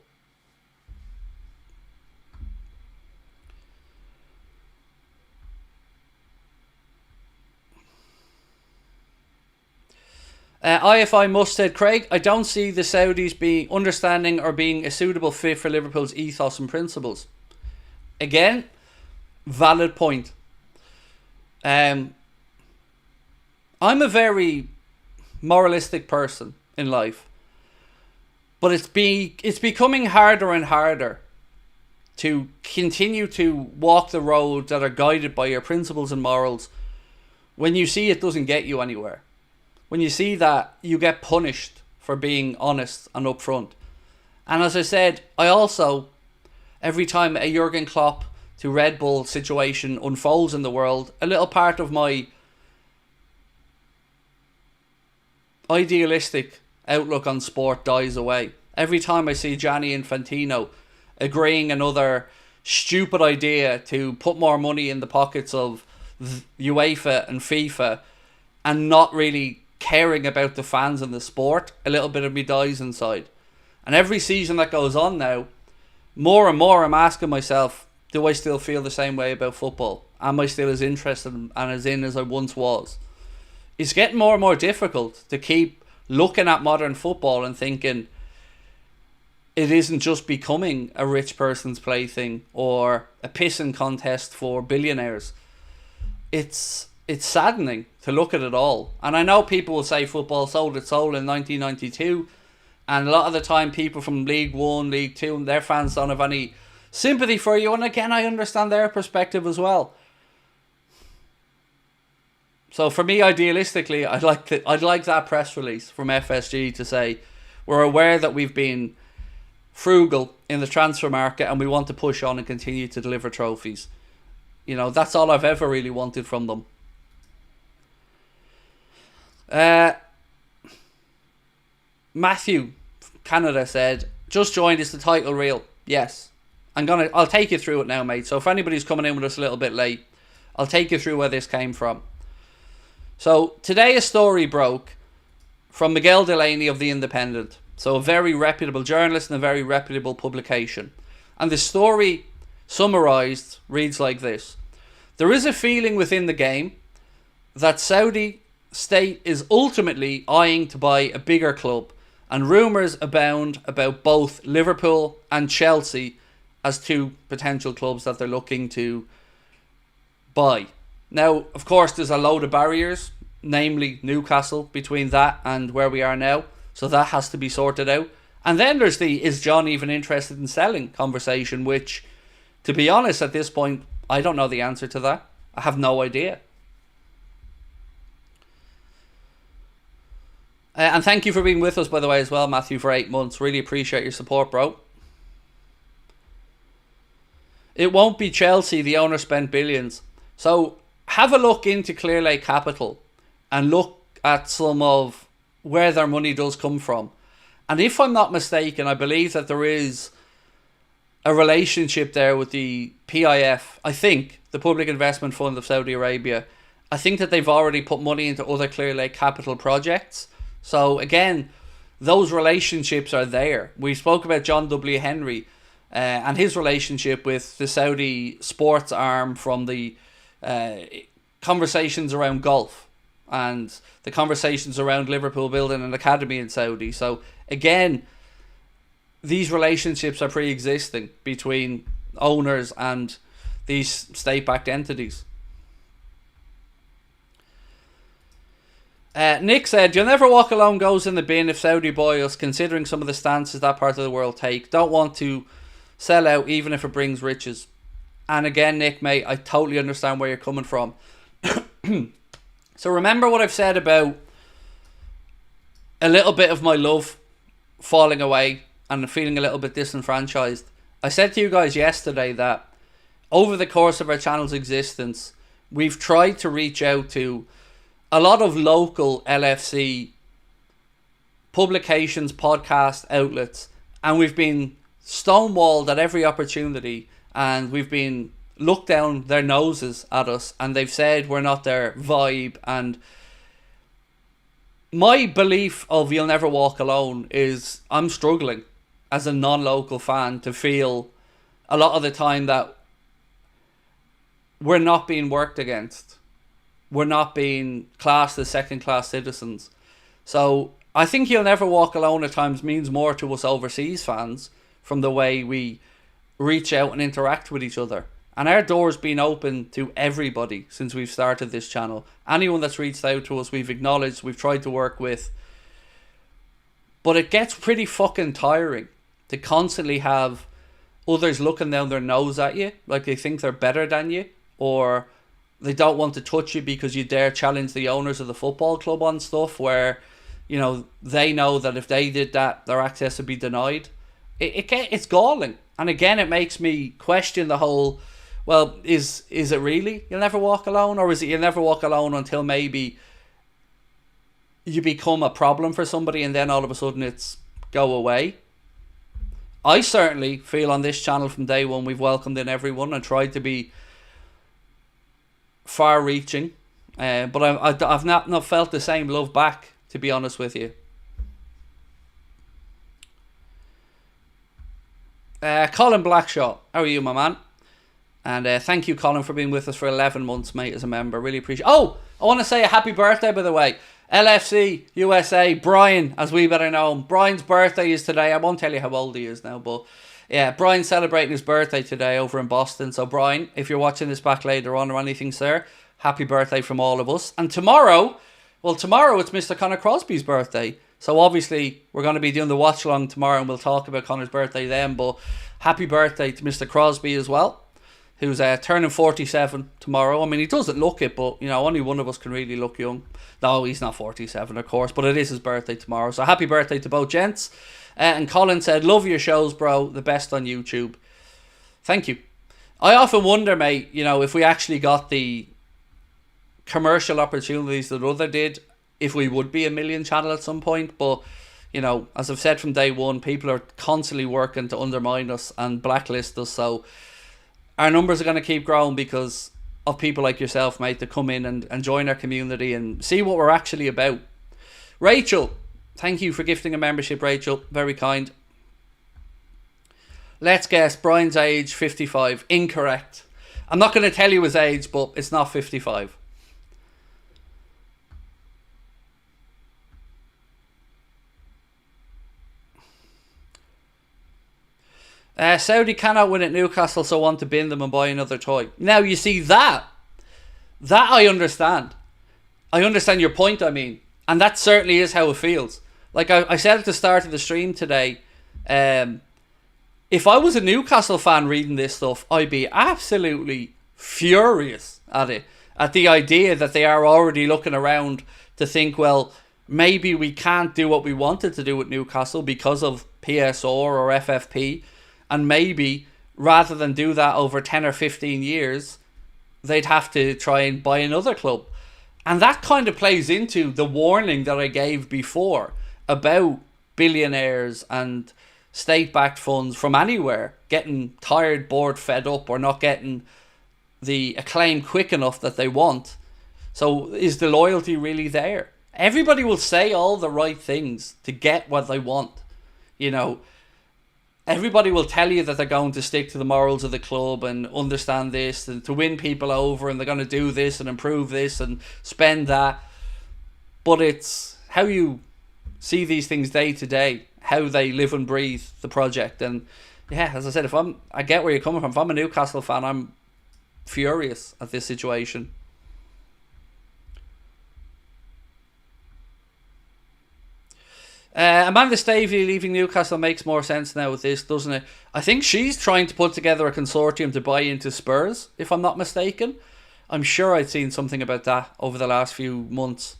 IFI Must said, Craig, I don't see the Saudis being understanding or being a suitable fit for Liverpool's ethos and principles. Again, valid point. I'm a very moralistic person in life, but it's becoming harder and harder to continue to walk the road that are guided by your principles and morals when you see it doesn't get you anywhere. When you see that you get punished for being honest and upfront. And as I said, I also, every time a Jurgen Klopp to Red Bull situation unfolds in the world, a little part of my idealistic outlook on sport dies away. Every time I see Gianni Infantino agreeing another stupid idea to put more money in the pockets of UEFA and FIFA and not really caring about the fans and the sport, a little bit of me dies inside. And every season that goes on now, more and more I'm asking myself, do I still feel the same way about football? Am I still as interested and as in as I once was? It's getting more and more difficult to keep looking at modern football and thinking it isn't just becoming a rich person's plaything or a pissing contest for billionaires. It's saddening to look at it all. And I know people will say football sold its soul in 1992, and a lot of the time people from League 1, League 2, and their fans don't have any sympathy for you. And again, I understand their perspective as well. So for me, idealistically, I'd like that press release from FSG to say, we're aware that we've been frugal in the transfer market and we want to push on and continue to deliver trophies. You know, that's all I've ever really wanted from them. Matthew from Canada said, just joined, is the title real? Yes. I'll take you through it now, mate. So if anybody's coming in with us a little bit late, I'll take you through where this came from. So today a story broke from Miguel Delaney of the Independent. So a very reputable journalist and a very reputable publication. And the story summarised reads like this. There is a feeling within the game that Saudi state is ultimately eyeing to buy a bigger club, and rumours abound about both Liverpool and Chelsea as two potential clubs that they're looking to buy. Now, of course, there's a load of barriers, namely Newcastle, between that and where we are now, so that has to be sorted out. And then there's the is John even interested in selling conversation, which, to be honest, at this point, I don't know the answer to that. I have no idea. And thank you for being with us, by the way, as well, Matthew, for 8 months. Really appreciate your support, bro. It won't be Chelsea. The owner spent billions. So have a look into Clearlake Capital and look at some of where their money does come from. And if I'm not mistaken, I believe that there is a relationship there with the PIF, I think, the Public Investment Fund of Saudi Arabia. I think that they've already put money into other Clear Lake capital projects. So again, those relationships are there. We spoke about John W. Henry and his relationship with the Saudi sports arm from the conversations around golf and the conversations around Liverpool building an academy in Saudi. So again, these relationships are pre-existing between owners and these state-backed entities. Nick said, "You'll never walk alone goes in the bin if Saudi buy us, considering some of the stances that part of the world take. Don't want to sell out even if it brings riches." And again, Nick, mate, I totally understand where you're coming from. So remember what I've said about a little bit of my love falling away and feeling a little bit disenfranchised. I said to you guys yesterday that over the course of our channel's existence, we've tried to reach out to a lot of local LFC publications, podcast outlets, and we've been stonewalled at every opportunity, and we've been looked down their noses at us, and they've said we're not their vibe. And my belief of You'll Never Walk Alone is I'm struggling as a non-local fan to feel a lot of the time that we're not being worked against. We're not being classed as second-class citizens. So I think You'll Never Walk Alone at times means more to us overseas fans from the way we reach out and interact with each other. And our door's been open to everybody since we've started this channel. Anyone that's reached out to us, we've acknowledged, we've tried to work with. But it gets pretty fucking tiring to constantly have others looking down their nose at you like they think they're better than you, or they don't want to touch you because you dare challenge the owners of the football club on stuff where, you know, they know that if they did that, their access would be denied. It's galling. And again, it makes me question the whole, well, is it really You'll Never Walk Alone? Or is it You'll Never Walk Alone until maybe you become a problem for somebody and then all of a sudden it's go away? I certainly feel on this channel from day one we've welcomed in everyone and tried to be far-reaching, but I've not felt the same love back, to be honest with you. Colin Blackshaw, how are you, my man? And thank you, Colin, for being with us for 11 months, mate, as a member. Really appreciate. Oh, I want to say a happy birthday, by the way. LFC USA, Brian, as we better know him. Brian's birthday is today. I won't tell you how old he is now, but yeah, Brian's celebrating his birthday today over in Boston. So Brian, if you're watching this back later on or anything, sir, happy birthday from all of us. And tomorrow it's Mr. Conor Crosby's birthday. So obviously we're going to be doing the watch along tomorrow and we'll talk about Conor's birthday then. But happy birthday to Mr. Crosby as well, who's turning 47 tomorrow. I mean, he doesn't look it, but, you know, only one of us can really look young. No, he's not 47, of course, but it is his birthday tomorrow. So happy birthday to both gents. And Colin said, "Love your shows, bro. The best on YouTube." Thank you. I often wonder, mate, you know, if we actually got the commercial opportunities that other did, if we would be a million channel at some point. But, you know, as I've said from day one, people are constantly working to undermine us and blacklist us. So our numbers are going to keep growing because of people like yourself, mate, to come in and join our community and see what we're actually about. Rachel, thank you for gifting a membership, Rachel. Very kind. Let's guess, Brian's age, 55. Incorrect. I'm not going to tell you his age, but it's not 55. Saudi cannot win at Newcastle, so want to bin them and buy another toy. Now, you see that I understand. I understand your point, I mean. And that certainly is how it feels. Like I said at the start of the stream today, if I was a Newcastle fan reading this stuff, I'd be absolutely furious at it. At the idea that they are already looking around to think, well, maybe we can't do what we wanted to do with Newcastle because of PSR or FFP. And maybe rather than do that over 10 or 15 years, they'd have to try and buy another club. And that kind of plays into the warning that I gave before about billionaires and state-backed funds from anywhere getting tired, bored, fed up, or not getting the acclaim quick enough that they want. So is the loyalty really there? Everybody will say all the right things to get what they want. You know, everybody will tell you that they're going to stick to the morals of the club and understand this and to win people over, and they're going to do this and improve this and spend that. But it's how you see these things day to day, how they live and breathe the project. And yeah, as I said, I get where you're coming from. If I'm a Newcastle fan, I'm furious at this situation. Amanda Stavely leaving Newcastle makes more sense now with this, doesn't it? I think she's trying to put together a consortium to buy into Spurs, if I'm not mistaken. I'm sure I'd seen something about that over the last few months.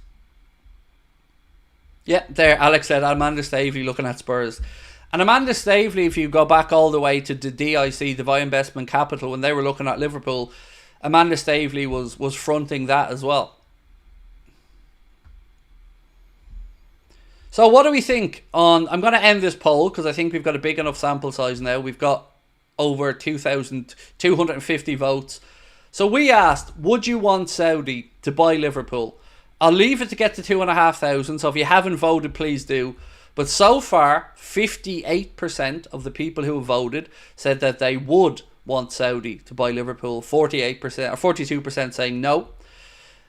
Yeah, there, Alex said Amanda Stavely looking at Spurs. And Amanda Stavely, if you go back all the way to the DIC, Dubai Investment Capital, when they were looking at Liverpool, Amanda Stavely was fronting that as well. So what do we think on... I'm going to end this poll because I think we've got a big enough sample size now. We've got over 2,250 votes. So we asked, would you want Saudi to buy Liverpool? I'll leave it to get to 2,500. So if you haven't voted, please do. But so far, 58% of the people who have voted said that they would want Saudi to buy Liverpool. 48% or 42% saying no.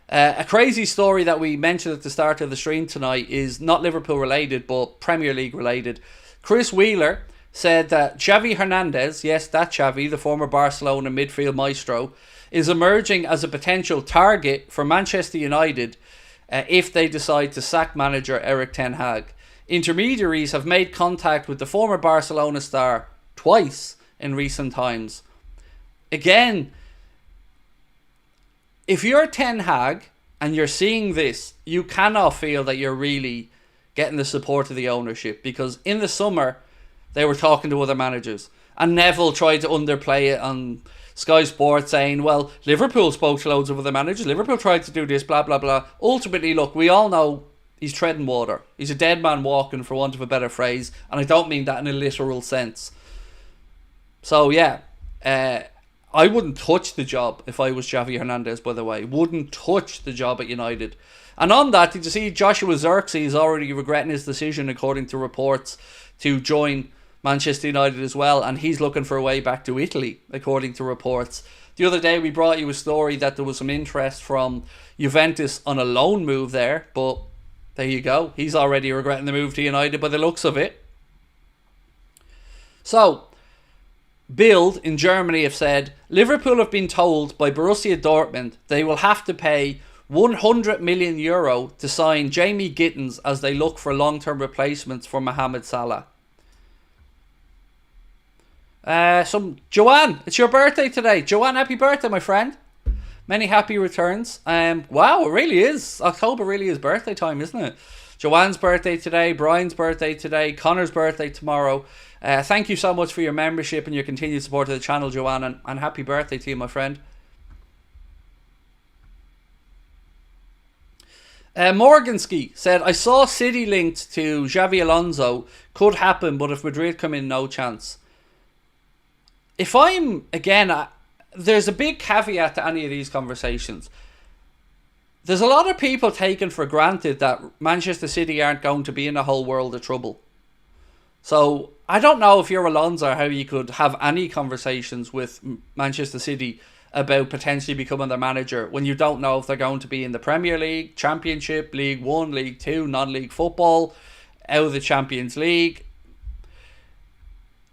A crazy story that we mentioned at the start of the stream tonight is not Liverpool related, but Premier League related. Chris Wheeler said that Xavi Hernandez, yes, that Xavi, the former Barcelona midfield maestro, is emerging as a potential target for Manchester United if they decide to sack manager Erik ten Hag. Intermediaries have made contact with the former Barcelona star twice in recent times. Again, if you're Ten Hag and you're seeing this, you cannot feel that you're really getting the support of the ownership, because in the summer they were talking to other managers and Neville tried to underplay it on Sky Sports saying, well, Liverpool spoke to loads of other managers, Liverpool tried to do this, blah blah blah. Ultimately, look, we all know he's treading water. He's a dead man walking, for want of a better phrase, and I don't mean that in a literal sense. So yeah, I wouldn't touch the job if I was Xavi Hernandez, by the way. Wouldn't touch the job at United. And on that, did you see Joshua Zirkzee is already regretting his decision, according to reports, to join Manchester United as well. And he's looking for a way back to Italy, according to reports. The other day, we brought you a story that there was some interest from Juventus on a loan move there. But there you go. He's already regretting the move to United by the looks of it. So, Bild in Germany have said Liverpool have been told by Borussia Dortmund they will have to pay €100 million to sign Jamie Gittins as they look for long-term replacements for Mohamed Salah. Joanne, it's your birthday today. Joanne, happy birthday, my friend. Many happy returns. Wow, it really is. October really is birthday time, isn't it? Joanne's birthday today, Brian's birthday today, Connor's birthday tomorrow. Thank you so much for your membership and your continued support of the channel, Joanne, and happy birthday to you, my friend. Morganski said, I saw City linked to Xavi Alonso. Could happen, but if Madrid come in, no chance. If I'm, again, there's a big caveat to any of these conversations. There's a lot of people taking for granted that Manchester City aren't going to be in a whole world of trouble. So, I don't know if you're Alonso how you could have any conversations with Manchester City about potentially becoming their manager when you don't know if they're going to be in the Premier League, Championship, League 1, League 2, non-league football, out of the Champions League.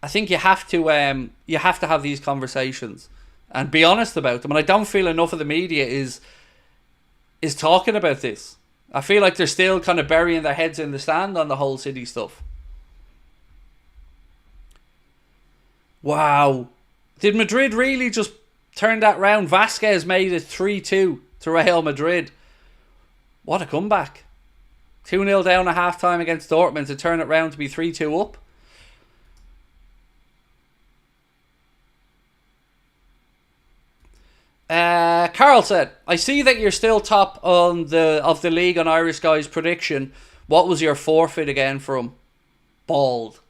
I think you have to have these conversations and be honest about them. And I don't feel enough of the media is talking about this. I feel like they're still kind of burying their heads in the sand on the whole City stuff. Wow. Did Madrid really just turn that round? Vasquez made it 3-2 to Real Madrid. What a comeback. 2-0 down at half-time against Dortmund to turn it round to be 3-2 up. Carl said, I see that you're still top of the league on Irish Guy's prediction. What was your forfeit again from? Bald.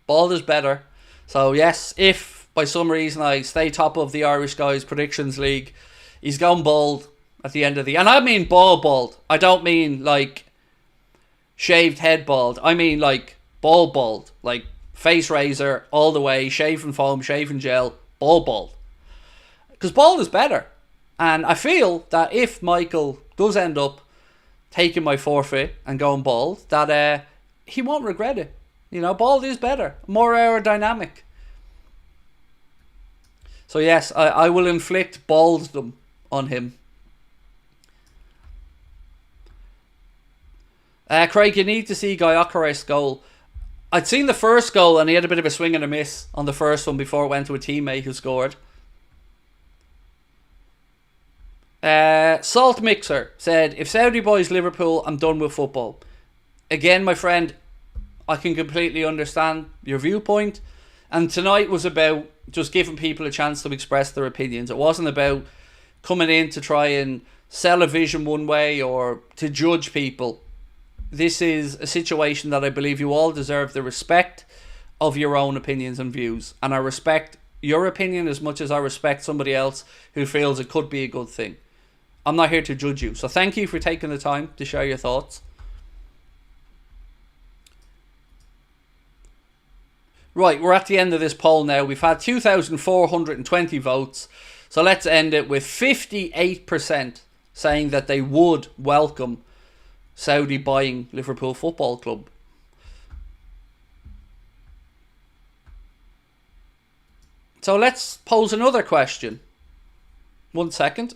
Bald is better. So yes, if by some reason I stay top of the Irish Guys Predictions League, he's gone bald at the end of the... And I mean bald. I don't mean like shaved head bald. I mean like bald. Like face razor all the way, shaving foam, shaving gel, bald. Because bald is better. And I feel that if Michael does end up taking my forfeit and going bald, that he won't regret it. You know, bald is better, more aerodynamic. So yes, I will inflict balddom on him. Craig, you need to see Gyökeres goal. I'd seen the first goal and he had a bit of a swing and a miss on the first one before it went to a teammate who scored. Salt Mixer said, if Saudi boys Liverpool, I'm done with football. Again, my friend, I can completely understand your viewpoint. And tonight was about just giving people a chance to express their opinions. It wasn't about coming in to try and sell a vision one way or to judge people. This is a situation that I believe you all deserve the respect of your own opinions and views. And I respect your opinion as much as I respect somebody else who feels it could be a good thing. I'm not here to judge you. So thank you for taking the time to share your thoughts. Right, we're at the end of this poll now. We've had 2,420 votes. So let's end it with 58% saying that they would welcome Saudi buying Liverpool Football Club. So let's pose another question. 1 second.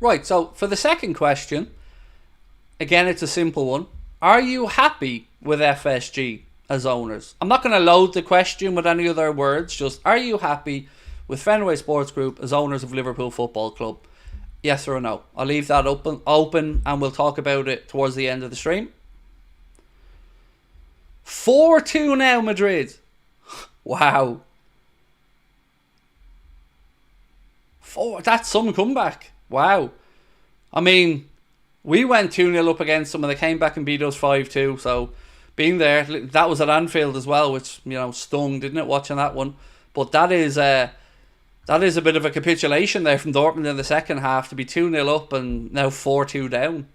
Right, so for the second question, again, it's a simple one. Are you happy with FSG as owners? I'm not going to load the question with any other words, just are you happy with Fenway Sports Group as owners of Liverpool Football Club? Yes or no? I'll leave that open and we'll talk about it towards the end of the stream. 4-2 now, Madrid. Wow. That's some comeback. Wow. I mean, we went 2-0 up against them and they came back and beat us 5-2. So, being there, that was at Anfield as well, which, you know, stung, didn't it, watching that one? But that is a bit of a capitulation there from Dortmund in the second half to be 2-0 up and now 4-2 down.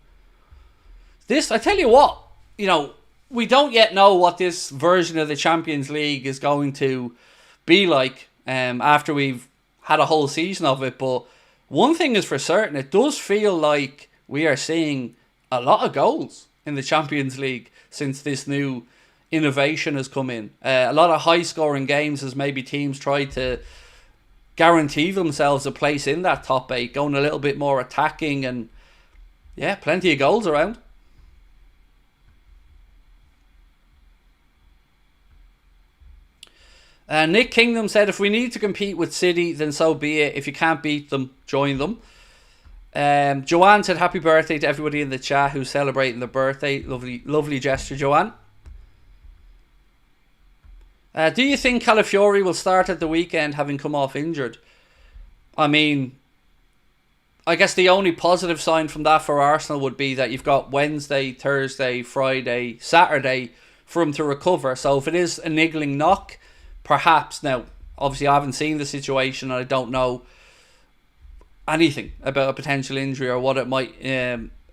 This, I tell you what, you know, we don't yet know what this version of the Champions League is going to be like after we've had a whole season of it, but one thing is for certain, it does feel like we are seeing a lot of goals in the Champions League since this new innovation has come in. A lot of high-scoring games as maybe teams try to guarantee themselves a place in that top 8, going a little bit more attacking, and yeah, plenty of goals around. Nick Kingdom said, if we need to compete with City, then so be it. If you can't beat them, join them. Joanne said, happy birthday to everybody in the chat who's celebrating their birthday. Lovely gesture, Joanne. Do you think Calafiori will start at the weekend having come off injured? I mean, I guess the only positive sign from that for Arsenal would be that you've got Wednesday, Thursday, Friday, Saturday for him to recover. So if it is a niggling knock, perhaps. Now, obviously I haven't seen the situation and I don't know anything about a potential injury or what it might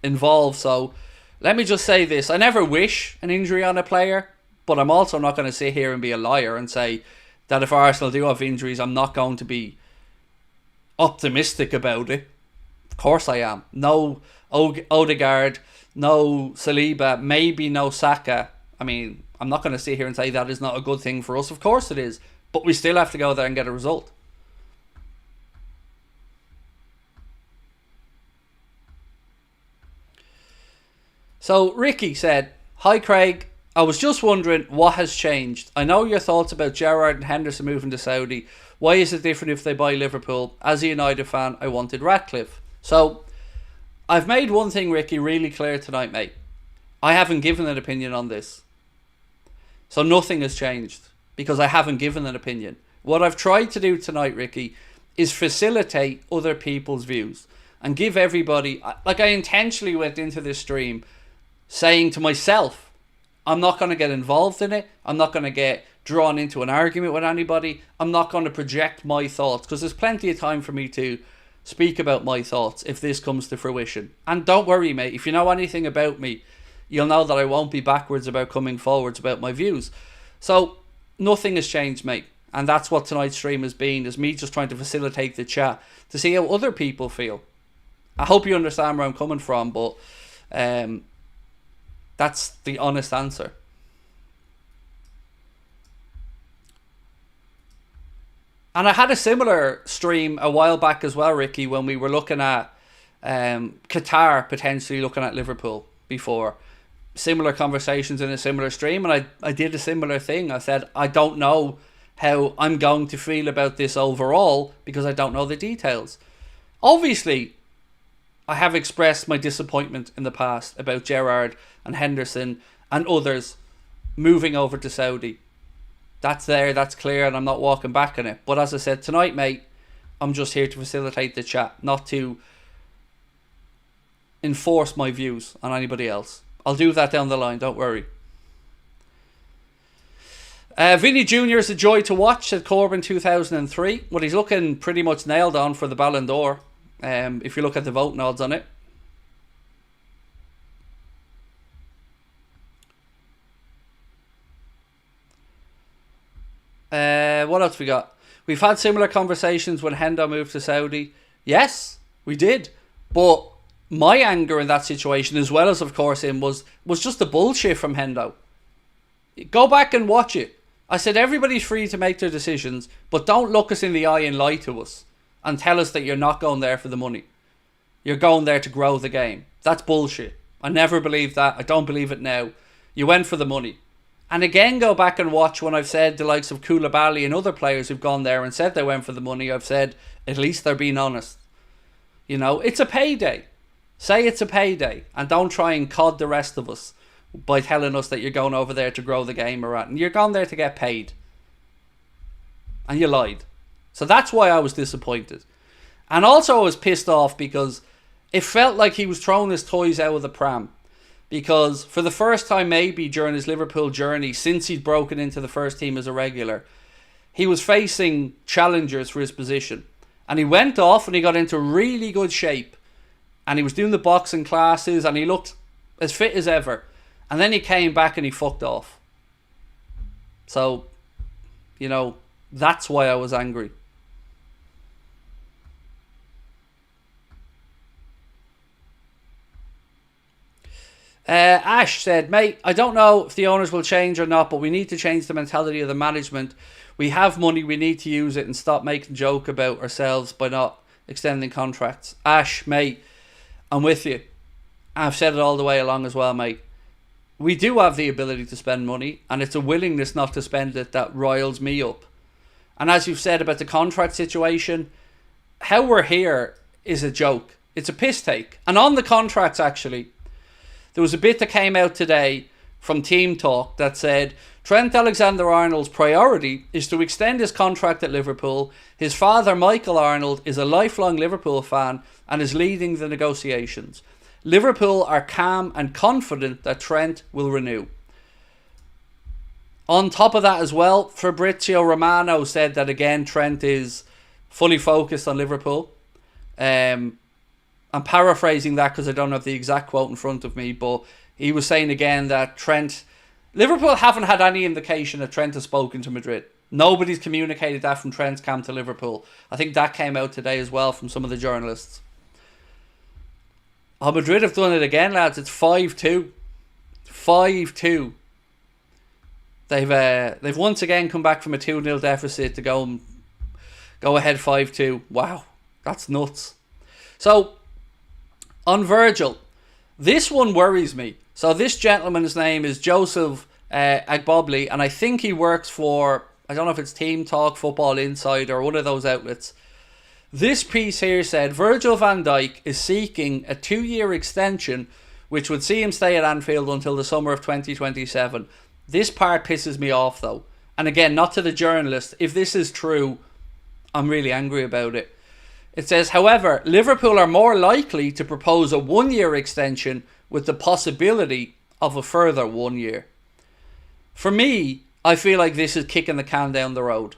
involve. So let me just say this. I never wish an injury on a player, but I'm also not going to sit here and be a liar and say that if Arsenal do have injuries, I'm not going to be optimistic about it. Of course I am. No Odegaard, no Saliba, maybe no Saka. I mean, I'm not going to sit here and say that is not a good thing for us. Of course it is. But we still have to go there and get a result. So Ricky said, hi Craig, I was just wondering what has changed. I know your thoughts about Gerrard and Henderson moving to Saudi. Why is it different if they buy Liverpool? As a United fan, I wanted Ratcliffe. So I've made one thing, Ricky, really clear tonight, mate. I haven't given an opinion on this. So nothing has changed because I haven't given an opinion. What I've tried to do tonight, Ricky, is facilitate other people's views and give everybody, like I intentionally went into this stream saying to myself, I'm not going to get involved in it. I'm not going to get drawn into an argument with anybody. I'm not going to project my thoughts, because there's plenty of time for me to speak about my thoughts if this comes to fruition. And don't worry, mate, if you know anything about me, you'll know that I won't be backwards about coming forwards about my views. So nothing has changed, mate. And that's what tonight's stream has been, is me just trying to facilitate the chat to see how other people feel. I hope you understand where I'm coming from, but that's the honest answer. And I had a similar stream a while back as well, Ricky, when we were looking at Qatar potentially looking at Liverpool before. Similar conversations in a similar stream, and I did a similar thing. I said, I don't know how I'm going to feel about this overall because I don't know the details. Obviously, I have expressed my disappointment in the past about Gerrard and Henderson and others moving over to Saudi. That's there, that's clear, and I'm not walking back on it. But as I said tonight, mate, I'm just here to facilitate the chat, not to enforce my views on anybody else. I'll do that down the line, don't worry. Vinny Jr. is a joy to watch, said Corbyn 2003. Well, he's looking pretty much nailed on for the Ballon d'Or, if you look at the voting odds on it. What else we got? We've had similar conversations when Hendo moved to Saudi. Yes, we did. But my anger in that situation, as well as of course him, was just the bullshit from Hendo. Go back and watch it. I said everybody's free to make their decisions, but don't look us in the eye and lie to us and tell us that you're not going there for the money. You're going there to grow the game. That's bullshit. I never believed that. I don't believe it now. You went for the money. And again, go back and watch when I've said the likes of Koulibaly and other players who've gone there and said they went for the money. I've said, at least they're being honest. You know, it's a payday. Say it's a payday and don't try and cod the rest of us by telling us that you're going over there to grow the game or and you're going there to get paid. And you lied. So that's why I was disappointed. And also I was pissed off because it felt like he was throwing his toys out of the pram. Because for the first time maybe during his Liverpool journey, since he'd broken into the first team as a regular, he was facing challengers for his position. And he went off and he got into really good shape. And he was doing the boxing classes and he looked as fit as ever. And then he came back and he fucked off. So, you know, that's why I was angry. Ash said, mate, I don't know if the owners will change or not, but we need to change the mentality of the management. We have money, we need to use it and stop making joke about ourselves by not extending contracts. Ash, mate, I'm with you. I've said it all the way along as well, mate. We do have the ability to spend money, and it's a willingness not to spend it that riles me up. And as you've said about the contract situation, how we're here is a joke. It's a piss take. And on the contracts, actually, there was a bit that came out today from Team Talk that said Trent Alexander-Arnold's priority is to extend his contract at Liverpool. His father, Michael Arnold, is a lifelong Liverpool fan and is leading the negotiations. Liverpool are calm and confident that Trent will renew. On top of that as well, Fabrizio Romano said that again Trent is fully focused on Liverpool. I'm paraphrasing that because I don't have the exact quote in front of me, but he was saying again that Liverpool haven't had any indication that Trent has spoken to Madrid. Nobody's communicated that from Trent's camp to Liverpool. I think that came out today as well from some of the journalists. Oh, Madrid have done it again, lads. It's 5-2. 5-2. They've once again come back from a 2-0 deficit to go ahead 5-2. Wow, that's nuts. So, on Virgil, this one worries me. So this gentleman's name is Joseph Agbobli, and I think he works for, I don't know if it's Team Talk, Football Insider, or one of those outlets. This piece here said, Virgil van Dijk is seeking a 2-year extension which would see him stay at Anfield until the summer of 2027. This part pisses me off though. And again, not to the journalist. If this is true, I'm really angry about it. It says, however, Liverpool are more likely to propose a 1-year extension with the possibility of a further 1 year. For me, I feel like this is kicking the can down the road.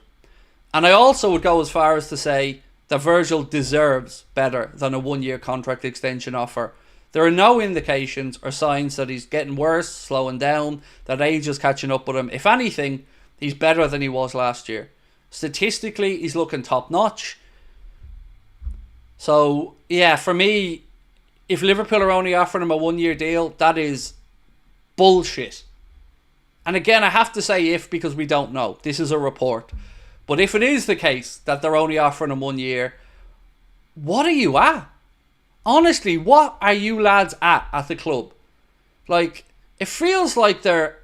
And I also would go as far as to say that Virgil deserves better than a 1-year contract extension offer. There are no indications or signs that he's getting worse, slowing down, that age is catching up with him. If anything, he's better than he was last year. Statistically, he's looking top notch. So, yeah, for me, if Liverpool are only offering him a 1-year deal, that is bullshit. And again, I have to say if, because we don't know. This is a report. But if it is the case that they're only offering him 1 year, what are you at? Honestly, what are you lads at the club? Like, it feels like they're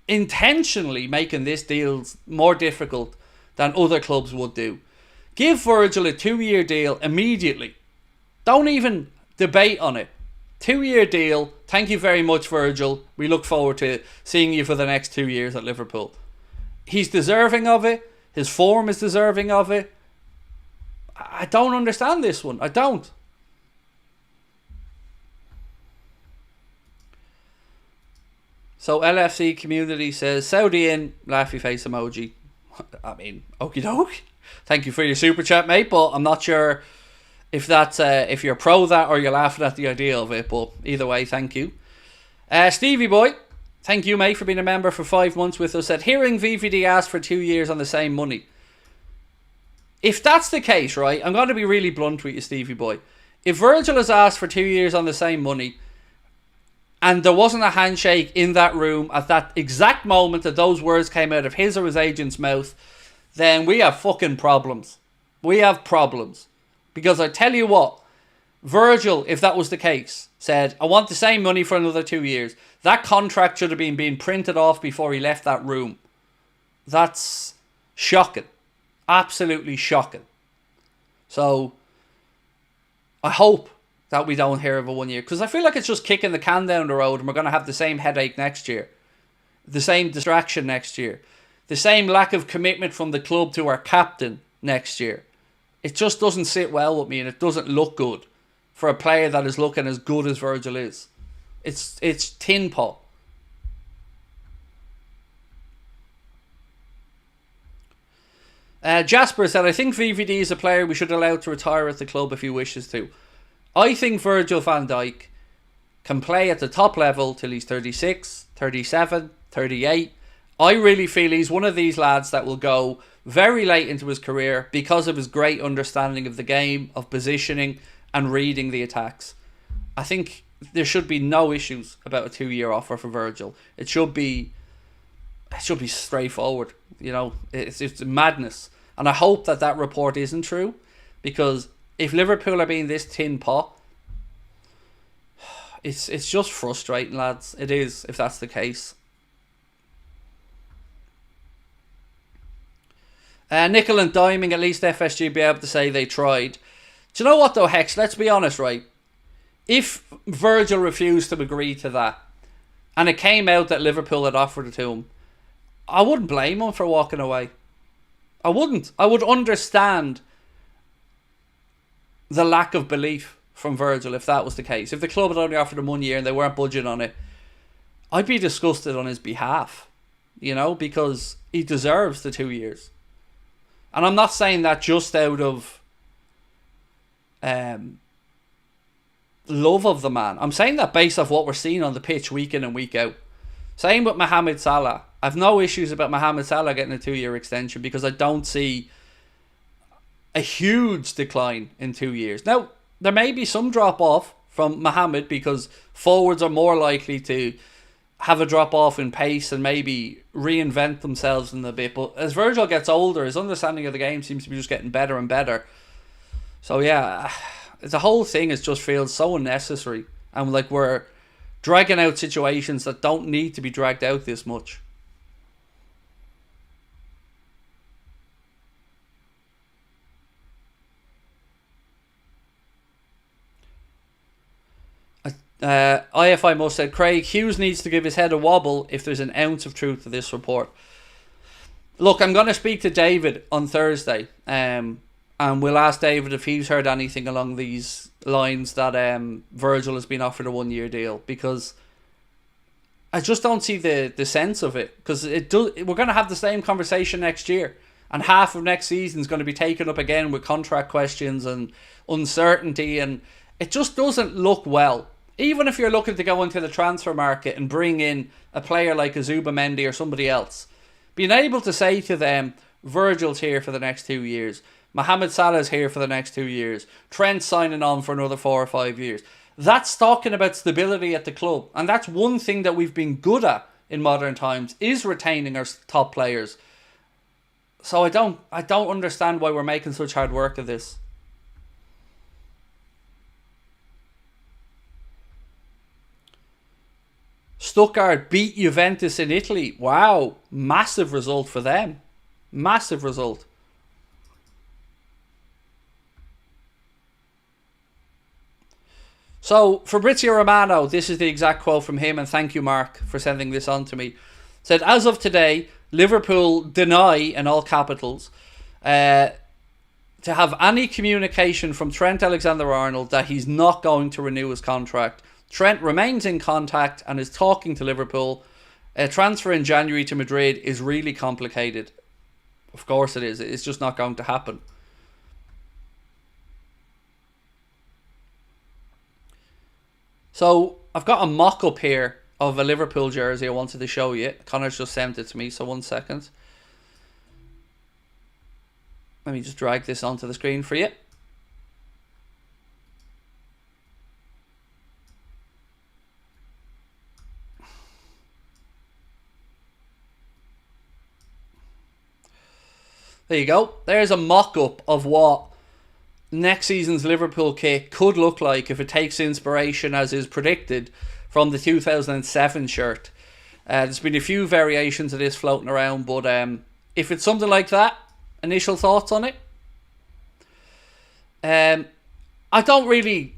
intentionally making this deal more difficult than other clubs would do. Give Virgil a 2-year deal immediately. Don't even debate on it. 2-year deal. Thank you very much, Virgil. We look forward to seeing you for the next 2 years at Liverpool. He's deserving of it. His form is deserving of it. I don't understand this one. I don't. So LFC community says, Saudi in, laughy face emoji. I mean, okie doke. Thank you for your super chat, mate, but I'm not sure if that's if you're pro that or you're laughing at the idea of it, but either way, thank you. Stevie boy, thank you, mate, for being a member for 5 months with us. Said, hearing VVD ask for 2 years on the same money. If that's the case, right, I'm going to be really blunt with you, Stevie boy. If Virgil has asked for 2 years on the same money, and there wasn't a handshake in that room at that exact moment that those words came out of his or his agent's mouth, then we have fucking problems. We have problems. Because I tell you what, Virgil, if that was the case, said, I want the same money for another 2 years. That contract should have been being printed off before he left that room. That's shocking. Absolutely shocking. So, I hope that we don't hear of a 1 year. Because I feel like it's just kicking the can down the road and we're going to have the same headache next year. The same distraction next year. The same lack of commitment from the club to our captain next year. It just doesn't sit well with me and it doesn't look good for a player that is looking as good as Virgil is. It's tin pot. Jasper said, I think VVD is a player we should allow to retire at the club if he wishes to. I think Virgil van Dijk can play at the top level till he's 36, 37, 38. I really feel he's one of these lads that will go very late into his career because of his great understanding of the game, of positioning and reading the attacks. I think there should be no issues about a 2-year offer for Virgil. It should be straightforward. You know, it's madness. And I hope that report isn't true, because if Liverpool are being this tin pot, it's just frustrating, lads. It is, if that's the case. Nickel and diming, at least FSG be able to say they tried. Do you know what though, Hex? Let's be honest, right? If Virgil refused to agree to that, and it came out that Liverpool had offered it to him, I wouldn't blame him for walking away. I wouldn't. I would understand the lack of belief from Virgil if that was the case. If the club had only offered him 1 year and they weren't budging on it, I'd be disgusted on his behalf, you know, because he deserves the 2 years. And I'm not saying that just out of love of the man. I'm saying that based off what we're seeing on the pitch week in and week out. Same with Mohamed Salah. I've no issues about Mohamed Salah getting a 2-year extension because I don't see a huge decline in 2 years. Now, there may be some drop off from Mohamed because forwards are more likely to have a drop off in pace and maybe reinvent themselves in a bit. But as Virgil gets older, his understanding of the game seems to be just getting better and better. So yeah, the whole thing just feels so unnecessary. And like we're dragging out situations that don't need to be dragged out this much. IFI Must said, Craig, Hughes needs to give his head a wobble if there's an ounce of truth to this report. Look, I'm going to speak to David on Thursday, and we'll ask David if he's heard anything along these lines that Virgil has been offered a 1-year deal, because I just don't see the sense of it, because we're going to have the same conversation next year, and half of next season is going to be taken up again with contract questions and uncertainty, and it just doesn't look well. Even if you're looking to go into the transfer market and bring in a player like a Zubamendi or somebody else, being able to say to them, Virgil's here for the next 2 years, Mohamed Salah's here for the next 2 years, Trent's signing on for another 4 or 5 years. That's talking about stability at the club. And that's one thing that we've been good at in modern times, is retaining our top players. So I don't understand why we're making such hard work of this. Stuttgart beat Juventus in Italy. Wow, massive result for them. Massive result. So, Fabrizio Romano, this is the exact quote from him, and thank you, Mark, for sending this on to me. Said, as of today, Liverpool deny, in all capitals, to have any communication from Trent Alexander-Arnold that he's not going to renew his contract. Trent remains in contact and is talking to Liverpool. A transfer in January to Madrid is really complicated. Of course it is. It's just not going to happen. So, I've got a mock-up here of a Liverpool jersey I wanted to show you. Connor's just sent it to me, so 1 second. Let me just drag this onto the screen for you. There you go. There's a mock-up of what next season's Liverpool kit could look like if it takes inspiration, as is predicted, from the 2007 shirt. There's been a few variations of this floating around, but if it's something like that, initial thoughts on it? I don't really...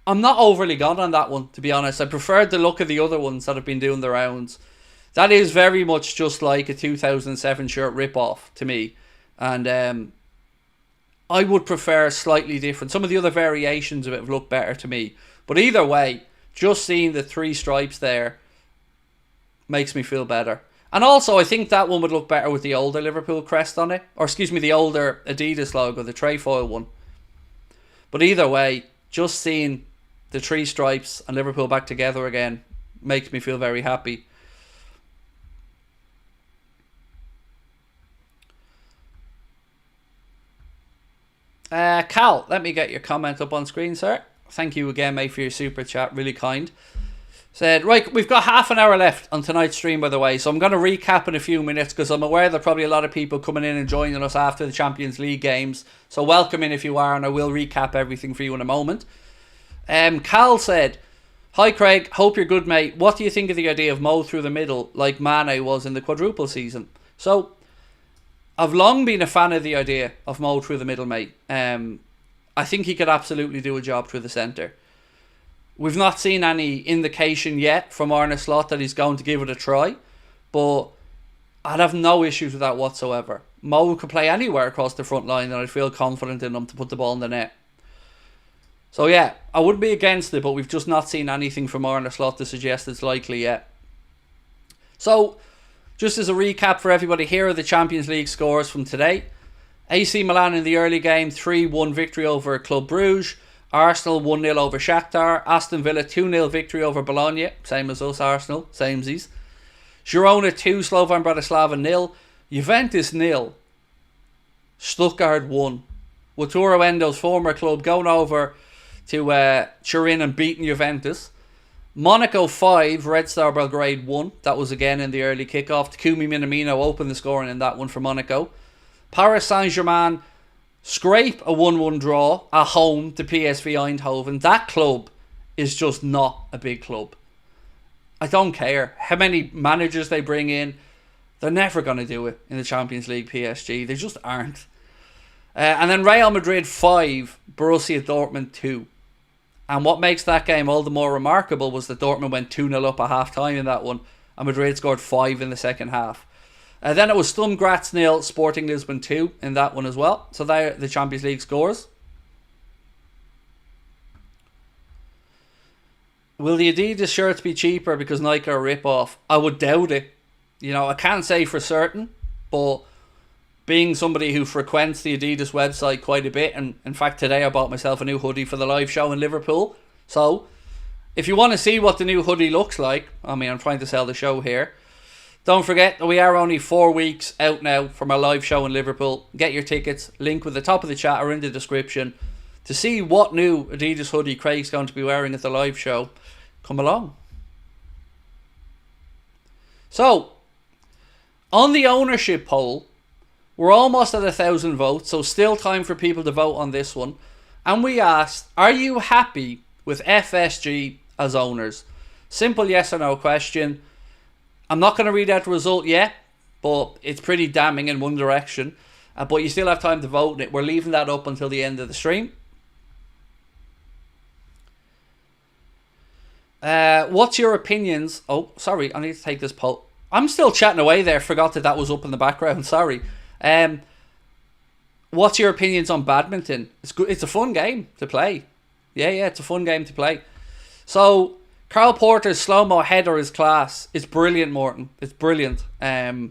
I'm not overly gone on that one, to be honest. I preferred the look of the other ones that have been doing the rounds. That is very much just like a 2007 shirt rip-off to me. And I would prefer slightly different. Some of the other variations of it have looked better to me. But either way, just seeing the 3 stripes there makes me feel better. And also, I think that one would look better with the older Liverpool crest on it. Or excuse me, the older ADIDAS logo, the trefoil one. But either way, just seeing the 3 stripes and Liverpool back together again makes me feel very happy. Cal, let me get your comment up on screen, sir. Thank you again, mate, for your super chat. Really kind. Said, right, we've got half an hour left on tonight's stream, by the way, so I'm going to recap in a few minutes because I'm aware there are probably a lot of people coming in and joining us after the Champions League games. So welcome in if you are, and I will recap everything for you in a moment. Cal said, hi Craig, hope you're good, mate. What do you think of the idea of Mo through the middle like Mane was in the quadruple season? So, I've long been a fan of the idea of Mo through the middle, mate. I think he could absolutely do a job through the centre. We've not seen any indication yet from Arne Slot that he's going to give it a try, but I'd have no issues with that whatsoever. Mo could play anywhere across the front line and I'd feel confident in him to put the ball in the net. So yeah, I wouldn't be against it, but we've just not seen anything from Arne Slot to suggest it's likely yet. So, just as a recap for everybody, here are the Champions League scores from today. AC Milan in the early game, 3-1 victory over Club Brugge. Arsenal 1-0 over Shakhtar. Aston Villa 2-0 victory over Bologna. Same as us, Arsenal. Samesies. Girona 2, Slovan Bratislava 0. Juventus 0. Stuttgart 1. Wataru Endo's former club going over to Turin and beating Juventus. Monaco 5, Red Star Belgrade 1. That was again in the early kickoff. Takumi Minamino opened the scoring in that one for Monaco. Paris Saint-Germain scrape a 1-1 draw at home to PSV Eindhoven. That club is just not a big club. I don't care how many managers they bring in. They're never going to do it in the Champions League, PSG. They just aren't. And then Real Madrid 5, Borussia Dortmund 2. And what makes that game all the more remarkable was that Dortmund went 2-0 up at half time in that one. and Madrid scored 5 in the second half. Then it was Sturm Graz 0, Sporting Lisbon 2 in that one as well. So they're the Champions League scores. Will the Adidas shirts be cheaper because Nike are a rip-off? I would doubt it. You know, I can't say for certain, but being somebody who frequents the Adidas website quite a bit, and in fact today I bought myself a new hoodie for the live show in Liverpool. So, if you want to see what the new hoodie looks like, I mean, I'm trying to sell the show here. Don't forget that we are only 4 weeks out now from our live show in Liverpool. Get your tickets, link with the top of the chat or in the description. To see what new Adidas hoodie Craig's going to be wearing at the live show, come along. So, on the ownership poll, we're almost at 1,000 votes, so still time for people to vote on this one. And we asked, are you happy with FSG as owners? Simple yes or no question. I'm not going to read out the result yet, but it's pretty damning in one direction. But you still have time to vote on it. We're leaving that up until the end of the stream. What's your opinions? Oh, sorry, I need to take this poll. I'm still chatting away there. Forgot that was up in the background. Sorry. What's your opinions on badminton? It's good. It's a fun game to play. Yeah, it's a fun game to play. So, Carl Porter's slow-mo header is class. It's brilliant, Morton. It's brilliant. I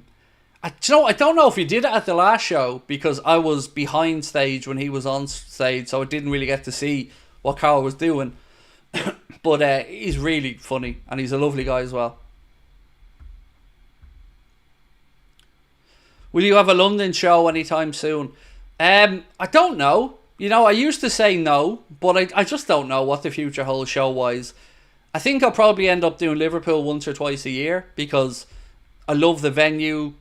don't know if he did it at the last show because I was behind stage when he was on stage, so I didn't really get to see what Carl was doing. But he's really funny and he's a lovely guy as well. Will you have a London show anytime soon? I don't know. You know, I used to say no, but I just don't know what the future holds show-wise. I think I'll probably end up doing Liverpool once or twice a year because I love the venue.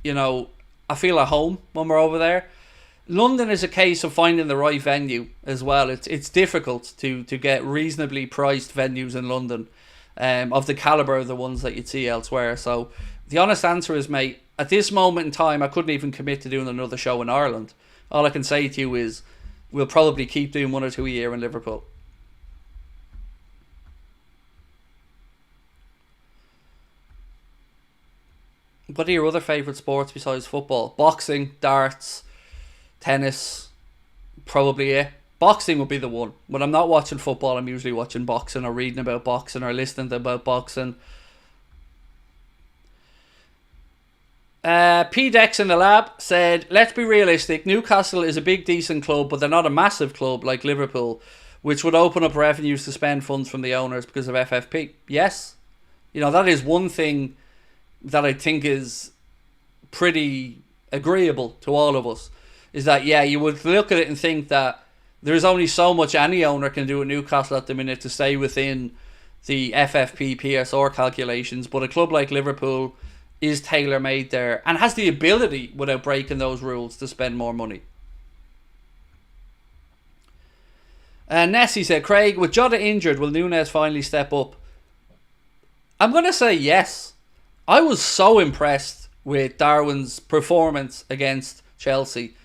You know, I feel at home when we're over there. London is a case of finding the right venue as well. It's difficult to get reasonably priced venues in London of the calibre of the ones that you'd see elsewhere. So the honest answer is, mate, at this moment in time, I couldn't even commit to doing another show in Ireland. All I can say to you is we'll probably keep doing 1 or 2 a year in Liverpool. What are your other favourite sports besides football? Boxing, darts, tennis, probably it. Boxing would be the one. When I'm not watching football, I'm usually watching boxing or reading about boxing or listening about boxing. P-Dex in the lab said, let's be realistic, Newcastle is a big decent club, but they're not a massive club like Liverpool, which would open up revenues to spend funds from the owners because of FFP. Yes, you know, that is one thing that I think is pretty agreeable to all of us, is that, yeah, you would look at it and think that there's only so much any owner can do at Newcastle at the minute to stay within the FFP PSR calculations, but a club like Liverpool is tailor-made there and has the ability, without breaking those rules, to spend more money. Nessie said, Craig, with Jota injured, will Núñez finally step up? I'm going to say yes. I was so impressed with Darwin's performance against Chelsea.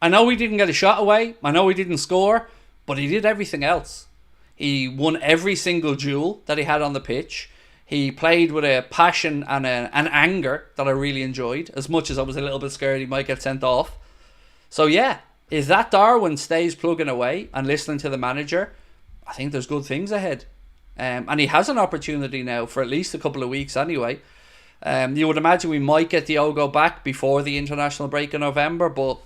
I know he didn't get a shot away. I know he didn't score, but he did everything else. He won every single duel that he had on the pitch. He played with a passion and an anger that I really enjoyed, as much as I was a little bit scared he might get sent off. So yeah, if that Darwin stays plugging away and listening to the manager, I think there's good things ahead. And he has an opportunity now for at least a couple of weeks anyway. You would imagine we might get Diogo back before the international break in November, but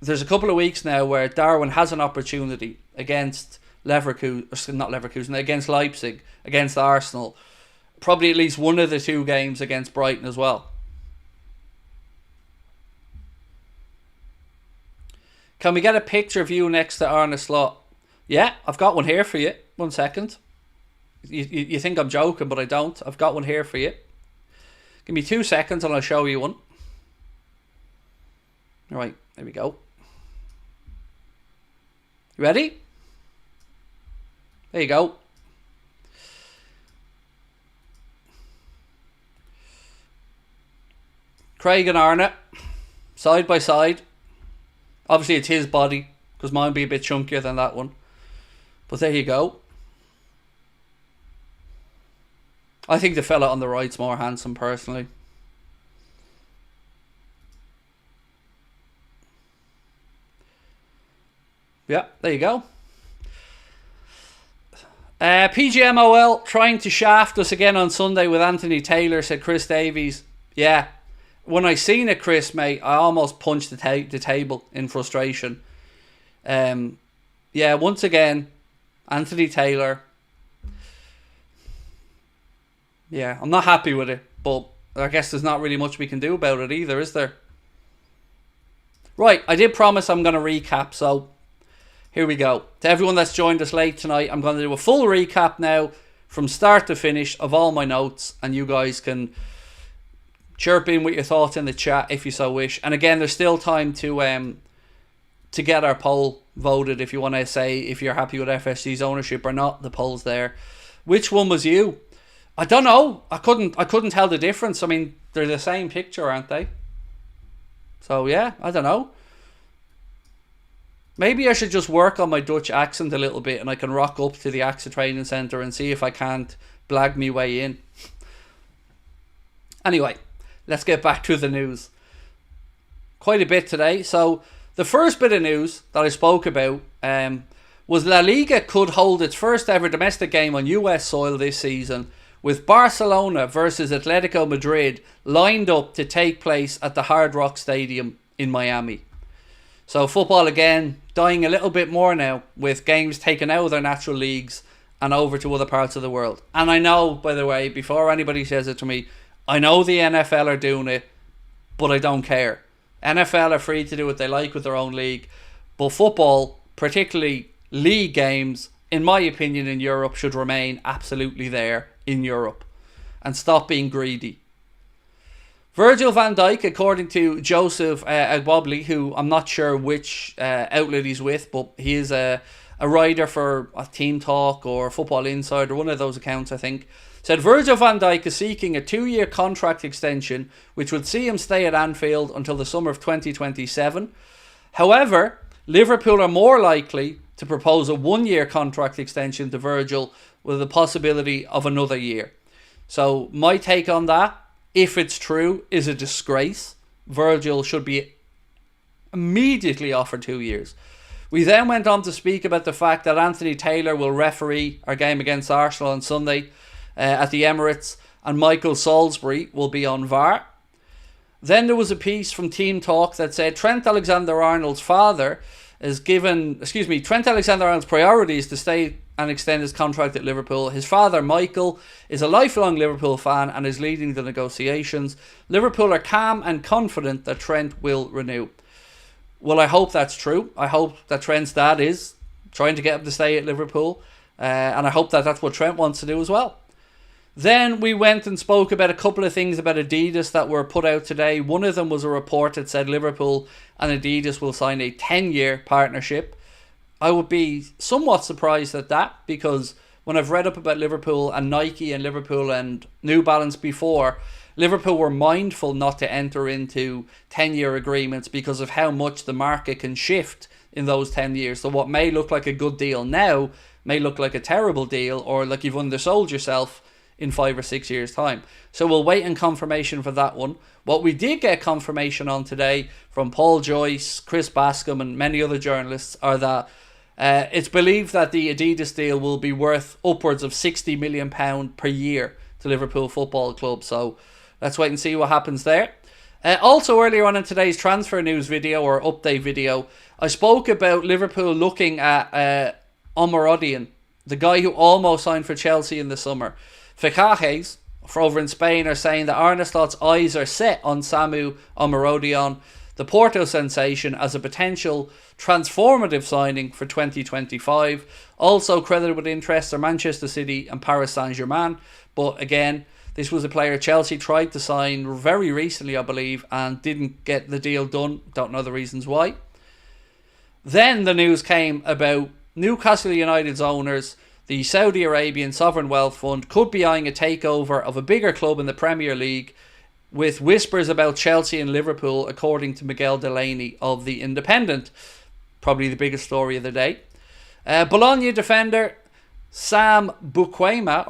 there's a couple of weeks now where Darwin has an opportunity against against Leipzig, against Arsenal, probably at least one of the 2 games against Brighton as well. Can we get a picture of you next to Arne Slot? Yeah, I've got one here for you. 1 second. You think I'm joking, but I don't. I've got one here for you. Give me 2 seconds and I'll show you one. Alright, there we go. You ready? There you go. Craig and Arne, side by side. Obviously it's his body, because mine would be a bit chunkier than that one. But there you go. I think the fella on the right's more handsome, personally. Yeah, there you go. PGMOL trying to shaft us again on Sunday with Anthony Taylor, said Chris Davies. Yeah, when I seen it, Chris, mate, I almost punched the table in frustration. Yeah, once again, Anthony Taylor. Yeah, I'm not happy with it, but I guess there's not really much we can do about it either, is there? Right, I did promise I'm going to recap, so here we go. To everyone that's joined us late tonight, I'm going to do a full recap now from start to finish of all my notes, and you guys can chirp in with your thoughts in the chat if you so wish. And again, there's still time to get our poll voted if you want to say if you're happy with FSG's ownership or not. The poll's there. Which one was you? I don't know. I couldn't tell the difference. I mean, they're the same picture, aren't they? So yeah, I don't know. Maybe I should just work on my Dutch accent a little bit and I can rock up to the AXA training centre and see if I can't blag me way in. Anyway, let's get back to the news. Quite a bit today. So the first bit of news that I spoke about was La Liga could hold its first ever domestic game on US soil this season, with Barcelona versus Atletico Madrid lined up to take place at the Hard Rock Stadium in Miami. So football again dying a little bit more now, with games taken out of their natural leagues and over to other parts of the world. And I know, by the way, before anybody says it to me, I know the NFL are doing it, but I don't care. NFL are free to do what they like with their own league. But football, particularly league games, in my opinion, in Europe, should remain absolutely there in Europe. And stop being greedy. Virgil van Dijk, according to Joseph Agbobbli, who I'm not sure which outlet he's with, but he is a writer for Team Talk or Football Insider, one of those accounts I think, said Virgil van Dijk is seeking a 2-year contract extension which would see him stay at Anfield until the summer of 2027. However, Liverpool are more likely to propose a 1-year contract extension to Virgil with the possibility of another year. So my take on that, if it's true, is a disgrace. Virgil should be immediately offered 2 years. We then went on to speak about the fact that Anthony Taylor will referee our game against Arsenal on Sunday at the Emirates, and Michael Salisbury will be on VAR. Then there was a piece from Team Talk that said Trent Alexander-Arnold's father is given, Trent Alexander-Arnold's priority is to stay and extend his contract at Liverpool. His father, Michael, is a lifelong Liverpool fan and is leading the negotiations. Liverpool are calm and confident that Trent will renew. Well, I hope that's true. I hope that Trent's dad is trying to get him to stay at Liverpool. And I hope that that's what Trent wants to do as well. Then we went and spoke about a couple of things about ADIDAS that were put out today. One of them was a report that said Liverpool and ADIDAS will sign a 10-year partnership. I would be somewhat surprised at that, because when I've read up about Liverpool and Nike and Liverpool and New Balance before, Liverpool were mindful not to enter into 10-year agreements because of how much the market can shift in those 10 years. So what may look like a good deal now may look like a terrible deal, or like you've undersold yourself in 5 or 6 years' time. So we'll wait on confirmation for that one. What we did get confirmation on today from Paul Joyce, Chris Bascom and many other journalists are that it's believed that the ADIDAS deal will be worth upwards of £60 million per year to Liverpool Football Club. So let's wait and see what happens there. Also earlier on in today's transfer news video or update video, I spoke about Liverpool looking at Omarodian, the guy who almost signed for Chelsea in the summer. Fichajes for over in Spain are saying that Arne Slot's eyes are set on Samu Omarodian, the Porto sensation, as a potential transformative signing for 2025. Also credited with interest are Manchester City and Paris Saint-Germain. But again, this was a player Chelsea tried to sign very recently, I believe, and didn't get the deal done. Don't know the reasons why. Then the news came about Newcastle United's owners. The Saudi Arabian Sovereign Wealth Fund could be eyeing a takeover of a bigger club in the Premier League, with whispers about Chelsea and Liverpool, according to Miguel Delaney of The Independent. Probably the biggest story of the day. Bologna defender Sam Bukeima,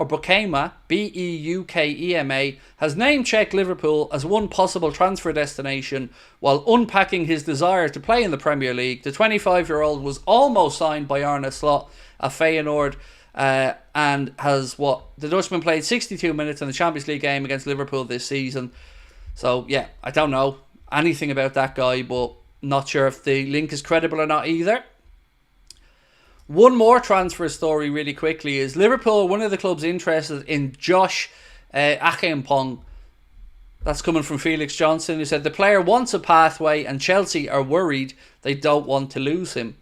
Beukema, has name-checked Liverpool as one possible transfer destination while unpacking his desire to play in the Premier League. The 25-year-old was almost signed by Arne Slot at Feyenoord and the Dutchman played 62 minutes in the Champions League game against Liverpool this season. So, yeah, I don't know anything about that guy, but not sure if the link is credible or not either. One more transfer story really quickly is Liverpool, one of the clubs interested in Josh Akempong. That's coming from Felix Johnson, who said the player wants a pathway and Chelsea are worried they don't want to lose him.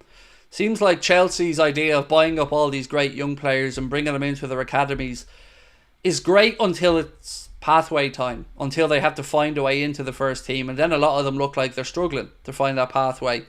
Seems like Chelsea's idea of buying up all these great young players and bringing them into their academies is great until it's pathway time, until they have to find a way into the first team, and then a lot of them look like they're struggling to find that pathway.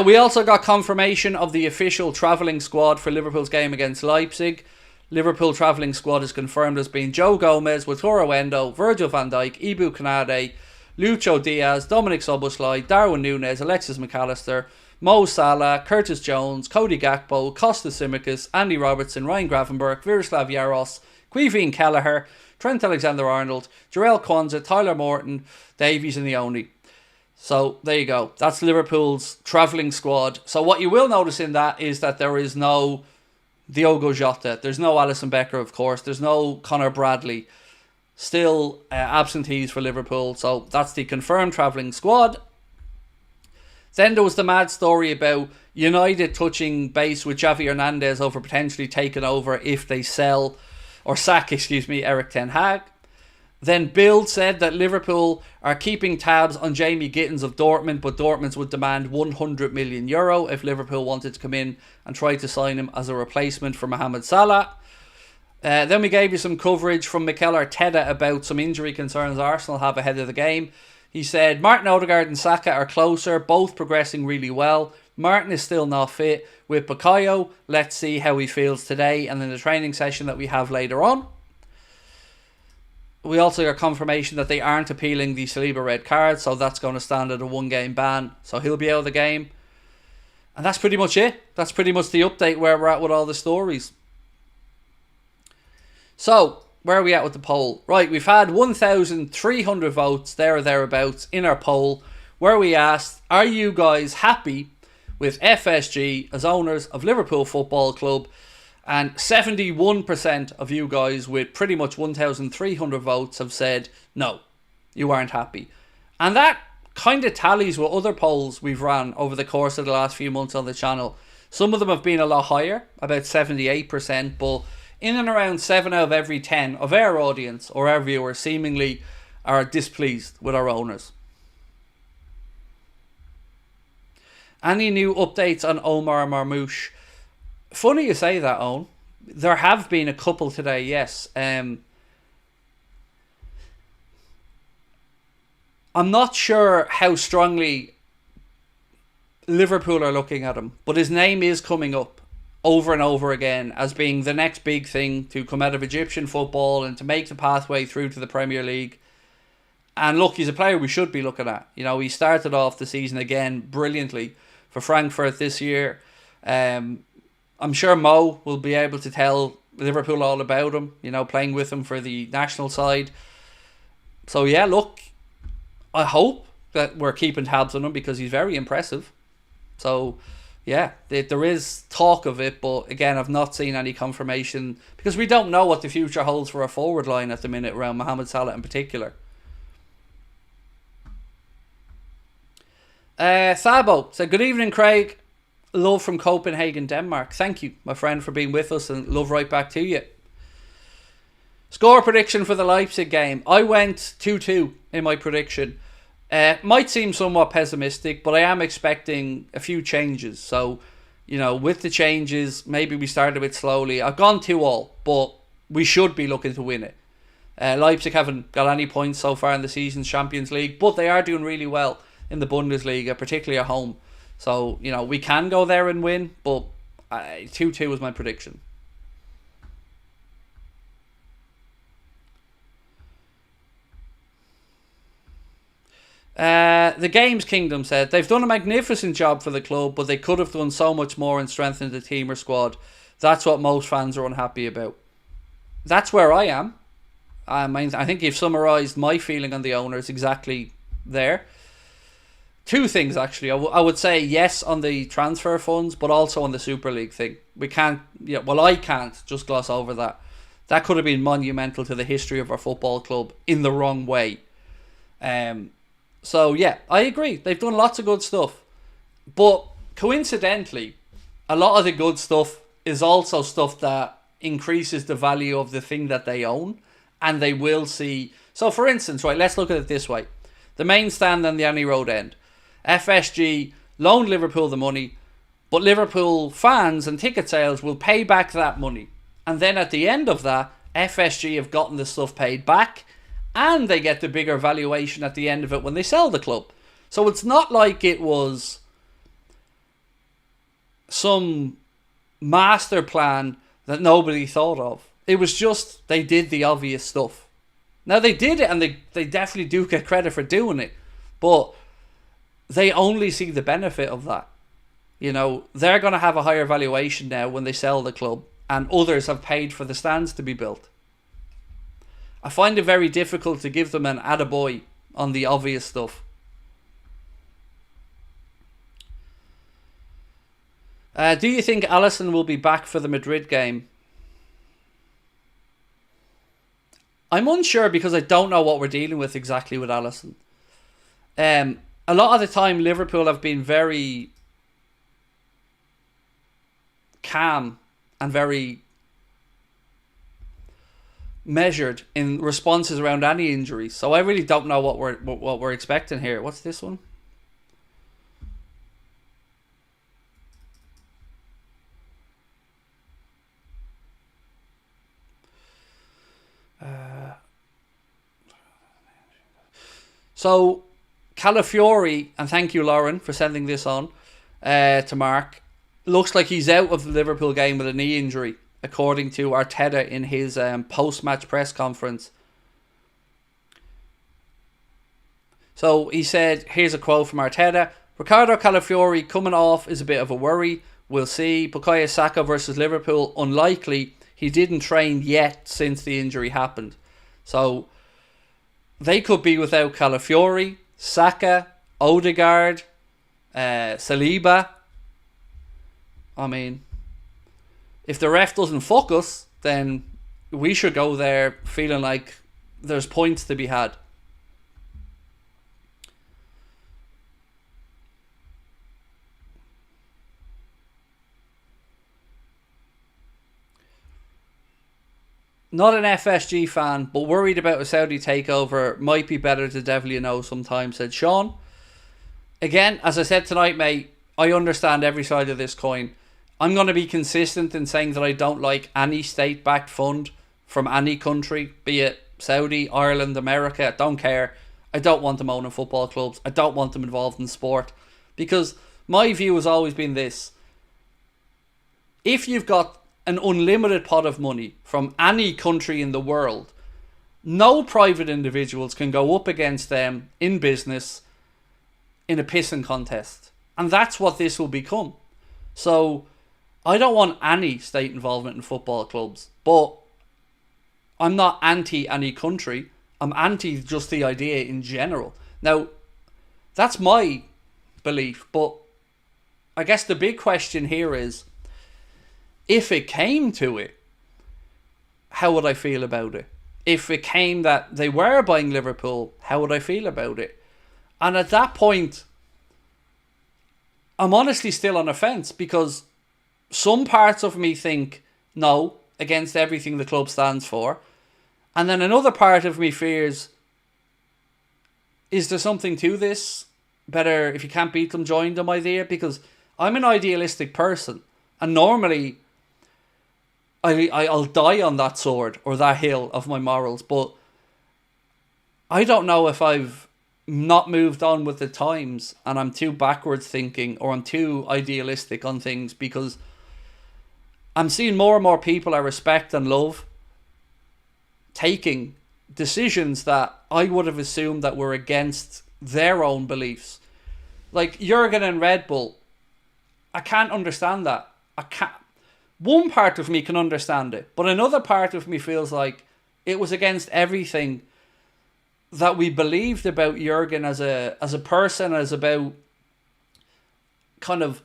We also got confirmation of the official travelling squad for Liverpool's game against Leipzig. Liverpool travelling squad is confirmed as being Joe Gomez, Wataru Endo, Virgil van Dijk, Ibu Konate, Lucho Diaz, Dominic Szoboszlai, Darwin Núñez, Alexis McAllister, Mo Salah, Curtis Jones, Cody Gakpo, Kostas Tsimikas, Andy Robertson, Ryan Gravenberch, Miroslav Jaros, Quiveen Kelleher, Trent Alexander-Arnold, Jarell Quansah, Tyler Morton, Davies and Leone. So there you go. That's Liverpool's travelling squad. So what you will notice in that is that there is no Diogo Jota. There's no Alisson Becker, of course. There's no Conor Bradley. Still absentees for Liverpool. So that's the confirmed travelling squad. Then there was the mad story about United touching base with Xavi Hernandez over potentially taking over if they sack Erik ten Hag. Then Bild said that Liverpool are keeping tabs on Jamie Gittins of Dortmund, but Dortmund would demand €100 million if Liverpool wanted to come in and try to sign him as a replacement for Mohamed Salah. Then we gave you some coverage from Mikel Arteta about some injury concerns Arsenal have ahead of the game. He said Martin Odegaard and Saka are closer, both progressing really well. Martin is still not fit. With Bukayo, let's see how he feels today and in the training session that we have later on. We also got confirmation that they aren't appealing the Saliba red card, so that's going to stand at a 1-game ban. So he'll be out of the game. And that's pretty much it. That's pretty much the update where we're at with all the stories. So, where are we at with the poll? Right, we've had 1,300 votes, there or thereabouts, in our poll, where we asked, are you guys happy with FSG as owners of Liverpool Football Club? And 71% of you guys with pretty much 1,300 votes have said, no, you aren't happy. And that kind of tallies with other polls we've run over the course of the last few months on the channel. Some of them have been a lot higher, about 78%, but in and around 7 out of every 10 of our audience or our viewers seemingly are displeased with our owners. Any new updates on Omar Marmoush? Funny you say that, Owen. There have been a couple today, yes. I'm not sure how strongly Liverpool are looking at him, but his name is coming up over and over again as being the next big thing to come out of Egyptian football and to make the pathway through to the Premier League. And look, he's a player we should be looking at. You know, he started off the season again brilliantly for Frankfurt this year. I'm sure Mo will be able to tell Liverpool all about him, you know, playing with him for the national side. So yeah, look, I hope that we're keeping tabs on him because he's very impressive. So yeah, there is talk of it, but again, I've not seen any confirmation because we don't know what the future holds for our forward line at the minute around Mohamed Salah in particular. Thabo said, good evening, Craig. Love from Copenhagen, Denmark. Thank you, my friend, for being with us, and love right back to you. Score prediction for the Leipzig game. I went 2-2 in my prediction. Might seem somewhat pessimistic, but I am expecting a few changes. So, you know, with the changes, maybe we start a bit slowly. I've gone 2-2, but we should be looking to win it. Leipzig haven't got any points so far in the season's Champions League, but they are doing really well in the Bundesliga, particularly at home. So, you know, we can go there and win, but 2-2 was my prediction. The Games Kingdom said, they've done a magnificent job for the club, but they could have done so much more and strengthened the team or squad. That's what most fans are unhappy about. That's where I am. I mean, I think you've summarised my feeling on the owners exactly there. Two things, actually. I would say yes on the transfer funds, but also on the Super League thing. We can't, I can't just gloss over that. That could have been monumental to the history of our football club in the wrong way. So, yeah, I agree. They've done lots of good stuff. But coincidentally, a lot of the good stuff is also stuff that increases the value of the thing that they own. And they will see. So, for instance, right, let's look at it this way. The main stand on the Annie Road end. FSG loaned Liverpool the money, but Liverpool fans and ticket sales will pay back that money. And then at the end of that, FSG have gotten the stuff paid back, and they get the bigger valuation at the end of it when they sell the club. So it's not like it was some master plan that nobody thought of. It was just they did the obvious stuff. Now they did it, and they definitely do get credit for doing it, but they only see the benefit of that. They're going to have a higher valuation now when they sell the club, and others have paid for the stands to be built. I find it very difficult to give them an attaboy on the obvious stuff. Do you think Alisson will be back for the Madrid game? I'm unsure because I don't know what we're dealing with exactly with Alisson. A lot of the time, Liverpool have been very calm and very measured in responses around any injuries. So I really don't know what we're expecting here. What's this one? So Calafiori, and thank you Lauren for sending this on to Mark, looks like he's out of the Liverpool game with a knee injury, according to Arteta in his post-match press conference. So he said, here's a quote from Arteta: Ricardo Calafiori coming off is a bit of a worry. We'll see. Bukayo Saka versus Liverpool, unlikely. He didn't train yet since the injury happened. So they could be without Calafiori, Saka, Odegaard, Saliba. I mean, if the ref doesn't fuck us, then we should go there feeling like there's points to be had. Not an FSG fan, but worried about a Saudi takeover. Might be better to devil you know sometimes, said Sean. Again, as I said tonight, mate, I understand every side of this coin. I'm going to be consistent in saying that I don't like any state-backed fund from any country, be it Saudi, Ireland, America. I don't care. I don't want them owning football clubs. I don't want them involved in sport. Because my view has always been this. If you've got an unlimited pot of money from any country in the world, no private individuals can go up against them in business in a pissing contest. And that's what this will become. So I don't want any state involvement in football clubs, but I'm not anti any country. I'm anti just the idea in general. Now, that's my belief, but I guess the big question here is, if it came to it, how would I feel about it? If it came that they were buying Liverpool, how would I feel about it? And at that point, I'm honestly still on the fence, because some parts of me think no, against everything the club stands for. And then another part of me fears, is there something to this? Better, if you can't beat them, join them idea? Because I'm an idealistic person. And normally, I'll die on that sword or that hill of my morals. But I don't know if I've not moved on with the times and I'm too backwards thinking, or I'm too idealistic on things, because I'm seeing more and more people I respect and love taking decisions that I would have assumed that were against their own beliefs. Like Jurgen and Red Bull, I can't understand that. I can't. one part of me can understand it, but another part of me feels like it was against everything that we believed about Jurgen as a person, as about kind of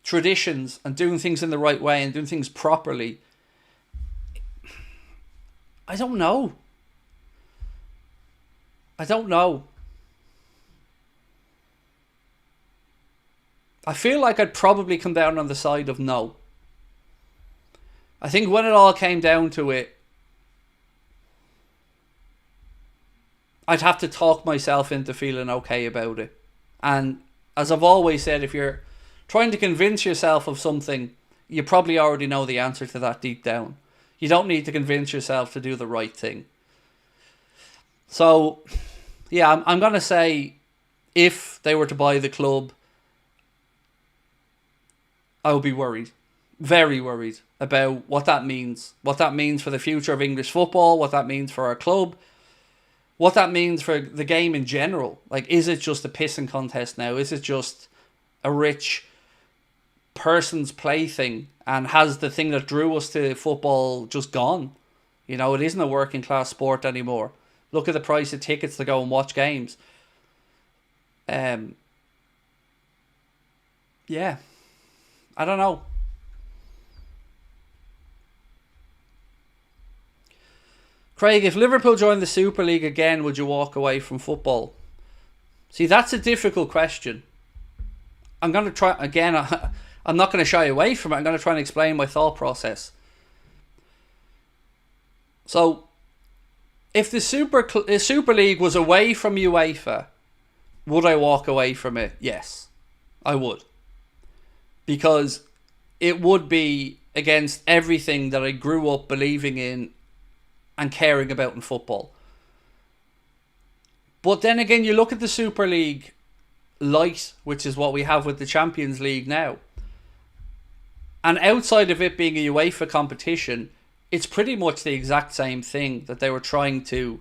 traditions and doing things in the right way and doing things properly. I don't know. I feel like I'd probably come down on the side of no. I think when it all came down to it, I'd have to talk myself into feeling okay about it. And as I've always said, if you're trying to convince yourself of something, you probably already know the answer to that deep down. You don't need to convince yourself to do the right thing. So, yeah, I'm going to say if they were to buy the club, I would be worried. Very worried about what that means. What that means for the future of English football, what that means for our club, what that means for the game in general. Like, is it just a pissing contest now? Is it just a rich person's plaything? And has the thing that drew us to football just gone? You know, it isn't a working class sport anymore. Look at the price of tickets to go and watch games. Yeah. I don't know. Craig, if Liverpool joined the Super League again, would you walk away from football? See, that's a difficult question. I'm going to try, again, I'm not going to shy away from it. I'm going to try and explain my thought process. So, if the Super League was away from UEFA, would I walk away from it? Yes, I would. Because it would be against everything that I grew up believing in and caring about in football. But then again, you look at the Super League Light, which is what we have with the Champions League now. And outside of it being a UEFA competition, it's pretty much the exact same thing that they were trying to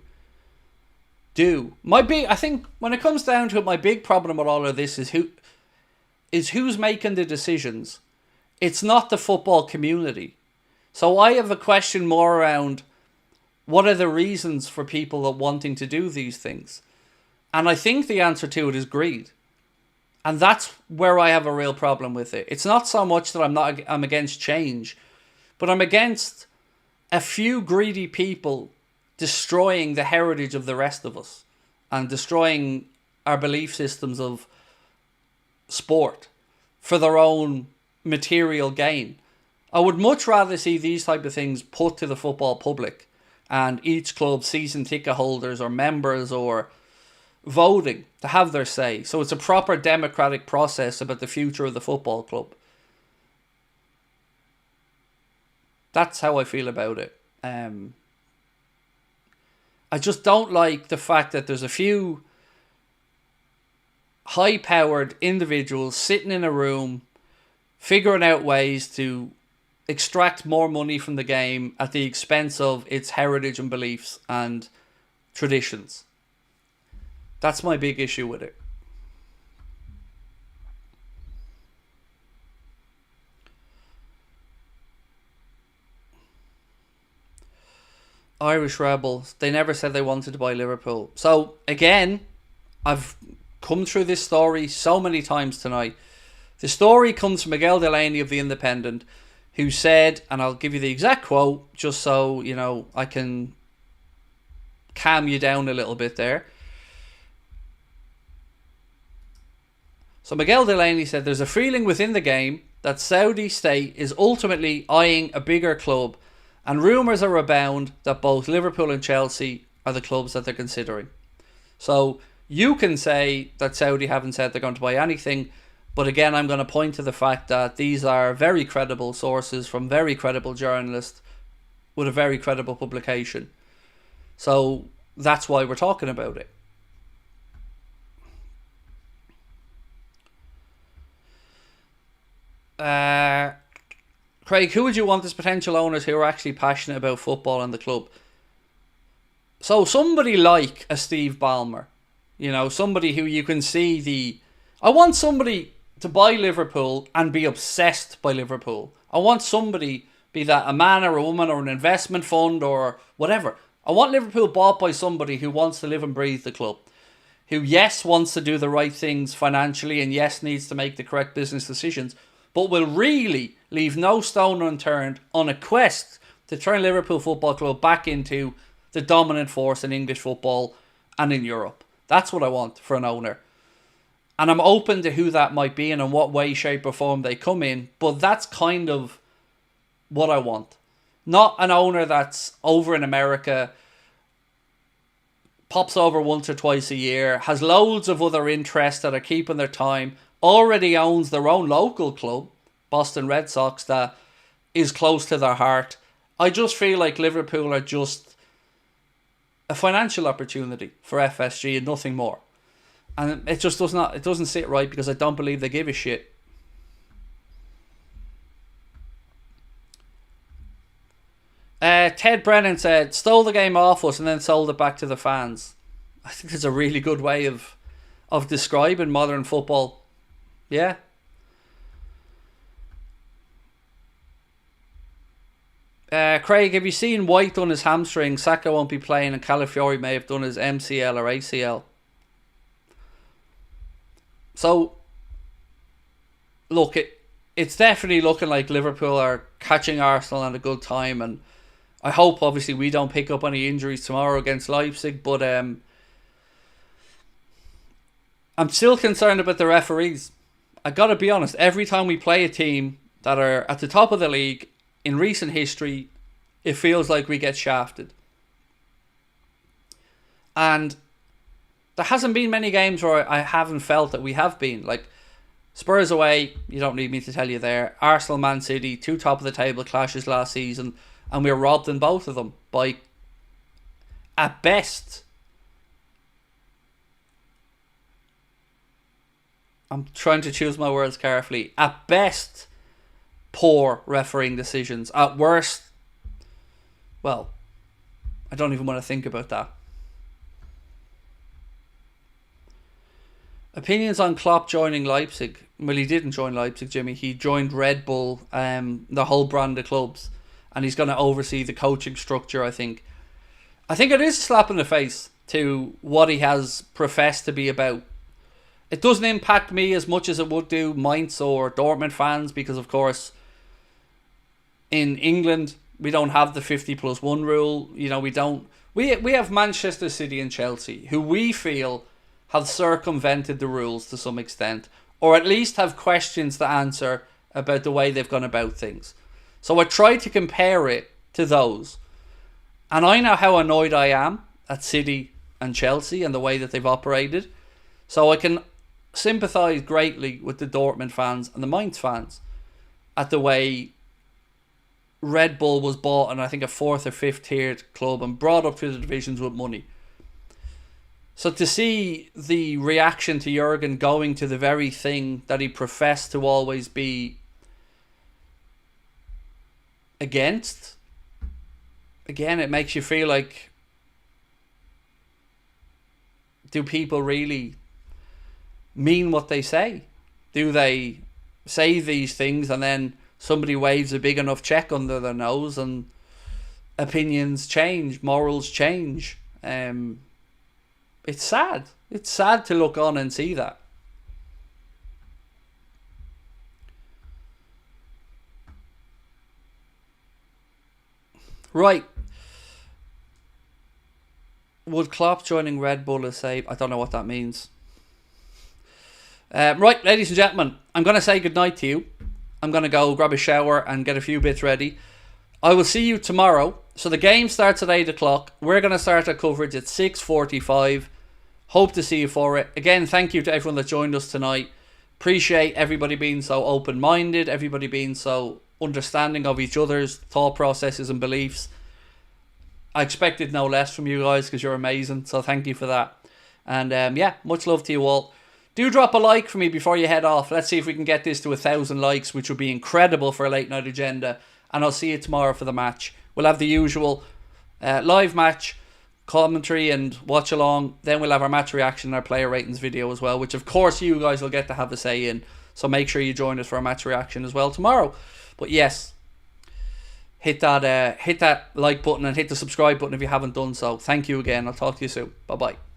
do. I think when it comes down to it, my big problem with all of this is who's making the decisions. It's not the football community. So I have a question more around what are the reasons for people wanting to do these things? And I think the answer to it is greed. And that's where I have a real problem with it. It's not so much that I'm against change, but I'm against a few greedy people destroying the heritage of the rest of us and destroying our belief systems of sport for their own material gain. I would much rather see these type of things put to the football public and each club season ticket holders or members or voting to have their say. So it's a proper democratic process about the future of the football club. That's how I feel about it. I just don't like the fact that there's a few high-powered individuals sitting in a room figuring out ways to extract more money from the game at the expense of its heritage and beliefs and traditions. That's my big issue with it. Irish Rebels, they never said they wanted to buy Liverpool. So, again, I've come through this story so many times tonight. The story comes from Miguel Delaney of the Independent, who said, and I'll give you the exact quote, just so, you know, I can calm you down a little bit there. So Miguel Delaney said, there's a feeling within the game that Saudi state is ultimately eyeing a bigger club, and rumours are abound that both Liverpool and Chelsea are the clubs that they're considering. So you can say that Saudi haven't said they're going to buy anything, but again, I'm going to point to the fact that these are very credible sources from very credible journalists with a very credible publication. So that's why we're talking about it. Craig, who would you want as potential owners who are actually passionate about football and the club? So somebody like a Steve Ballmer, you know, somebody who you can see I want somebody to buy Liverpool and be obsessed by Liverpool. I want somebody be that a man or a woman or an investment fund or whatever. I want Liverpool bought by somebody who wants to live and breathe the club, who, yes, wants to do the right things financially and, yes, needs to make the correct business decisions, but will really leave no stone unturned on a quest to turn Liverpool Football Club back into the dominant force in English football and in Europe. That's what I want for an owner. And I'm open to who that might be and in what way, shape or form they come in, but that's kind of what I want. Not an owner that's over in America, pops over once or twice a year, has loads of other interests that are keeping their time, already owns their own local club, Boston Red Sox, that is close to their heart. I just feel like Liverpool are just a financial opportunity for FSG and nothing more. And it just doesn't sit right because I don't believe they give a shit. Ted Brennan said, stole the game off us and then sold it back to the fans. I think it's a really good way of describing modern football. Yeah. Craig, have you seen White done his hamstring? Saka won't be playing and Calafiori may have done his MCL or ACL. So, look, it's definitely looking like Liverpool are catching Arsenal at a good time, and I hope, obviously, we don't pick up any injuries tomorrow against Leipzig, but I'm still concerned about the referees. I gotta be honest, every time we play a team that are at the top of the league in recent history, it feels like we get shafted. And there hasn't been many games where I haven't felt that we have been. Like, Spurs away, you don't need me to tell you there. Arsenal, Man City, 2 top of the table clashes last season, and we were robbed in both of them by, at best, I'm trying to choose my words carefully, at best, poor refereeing decisions. At worst, well, I don't even want to think about that. Opinions on Klopp joining Leipzig. Well, he didn't join Leipzig, Jimmy. He joined Red Bull, the whole brand of clubs. And he's going to oversee the coaching structure, I think. I think it is a slap in the face to what he has professed to be about. It doesn't impact me as much as it would do Mainz or Dortmund fans, because, of course, in England, we don't have the 50+1 rule. You know, we don't. We have Manchester City and Chelsea, who we feel have circumvented the rules to some extent, or at least have questions to answer about the way they've gone about things. So I tried to compare it to those. And I know how annoyed I am at City and Chelsea and the way that they've operated. So I can sympathise greatly with the Dortmund fans and the Mainz fans at the way Red Bull was bought in, I think, a 4th or 5th tiered club and brought up through the divisions with money. So to see the reaction to Jurgen going to the very thing that he professed to always be against, again, it makes you feel like, do people really mean what they say? Do they say these things and then somebody waves a big enough check under their nose and opinions change, morals change? It's sad. It's sad to look on and see that. Right. Would Klopp joining Red Bull a save? I don't know what that means. Right, ladies and gentlemen, I'm going to say goodnight to you. I'm going to go grab a shower and get a few bits ready. I will see you tomorrow. So the game starts at 8 o'clock. We're going to start our coverage at 6:45. Hope to see you for it. Again, thank you to everyone that joined us tonight. Appreciate everybody being so open-minded, everybody being so understanding of each other's thought processes and beliefs. I expected no less from you guys because you're amazing, so thank you for that. And yeah, much love to you all. Do drop a like for me before you head off. Let's see if we can get this to 1,000 likes, which would be incredible for a late night agenda. And I'll see you tomorrow for the match. We'll have the usual live match commentary and watch along. Then we'll have our match reaction and our player ratings video as well, which of course you guys will get to have a say in. So make sure you join us for our match reaction as well tomorrow. But yes, hit that like button and hit the subscribe button if you haven't done so. Thank you again. I'll talk to you soon. Bye bye.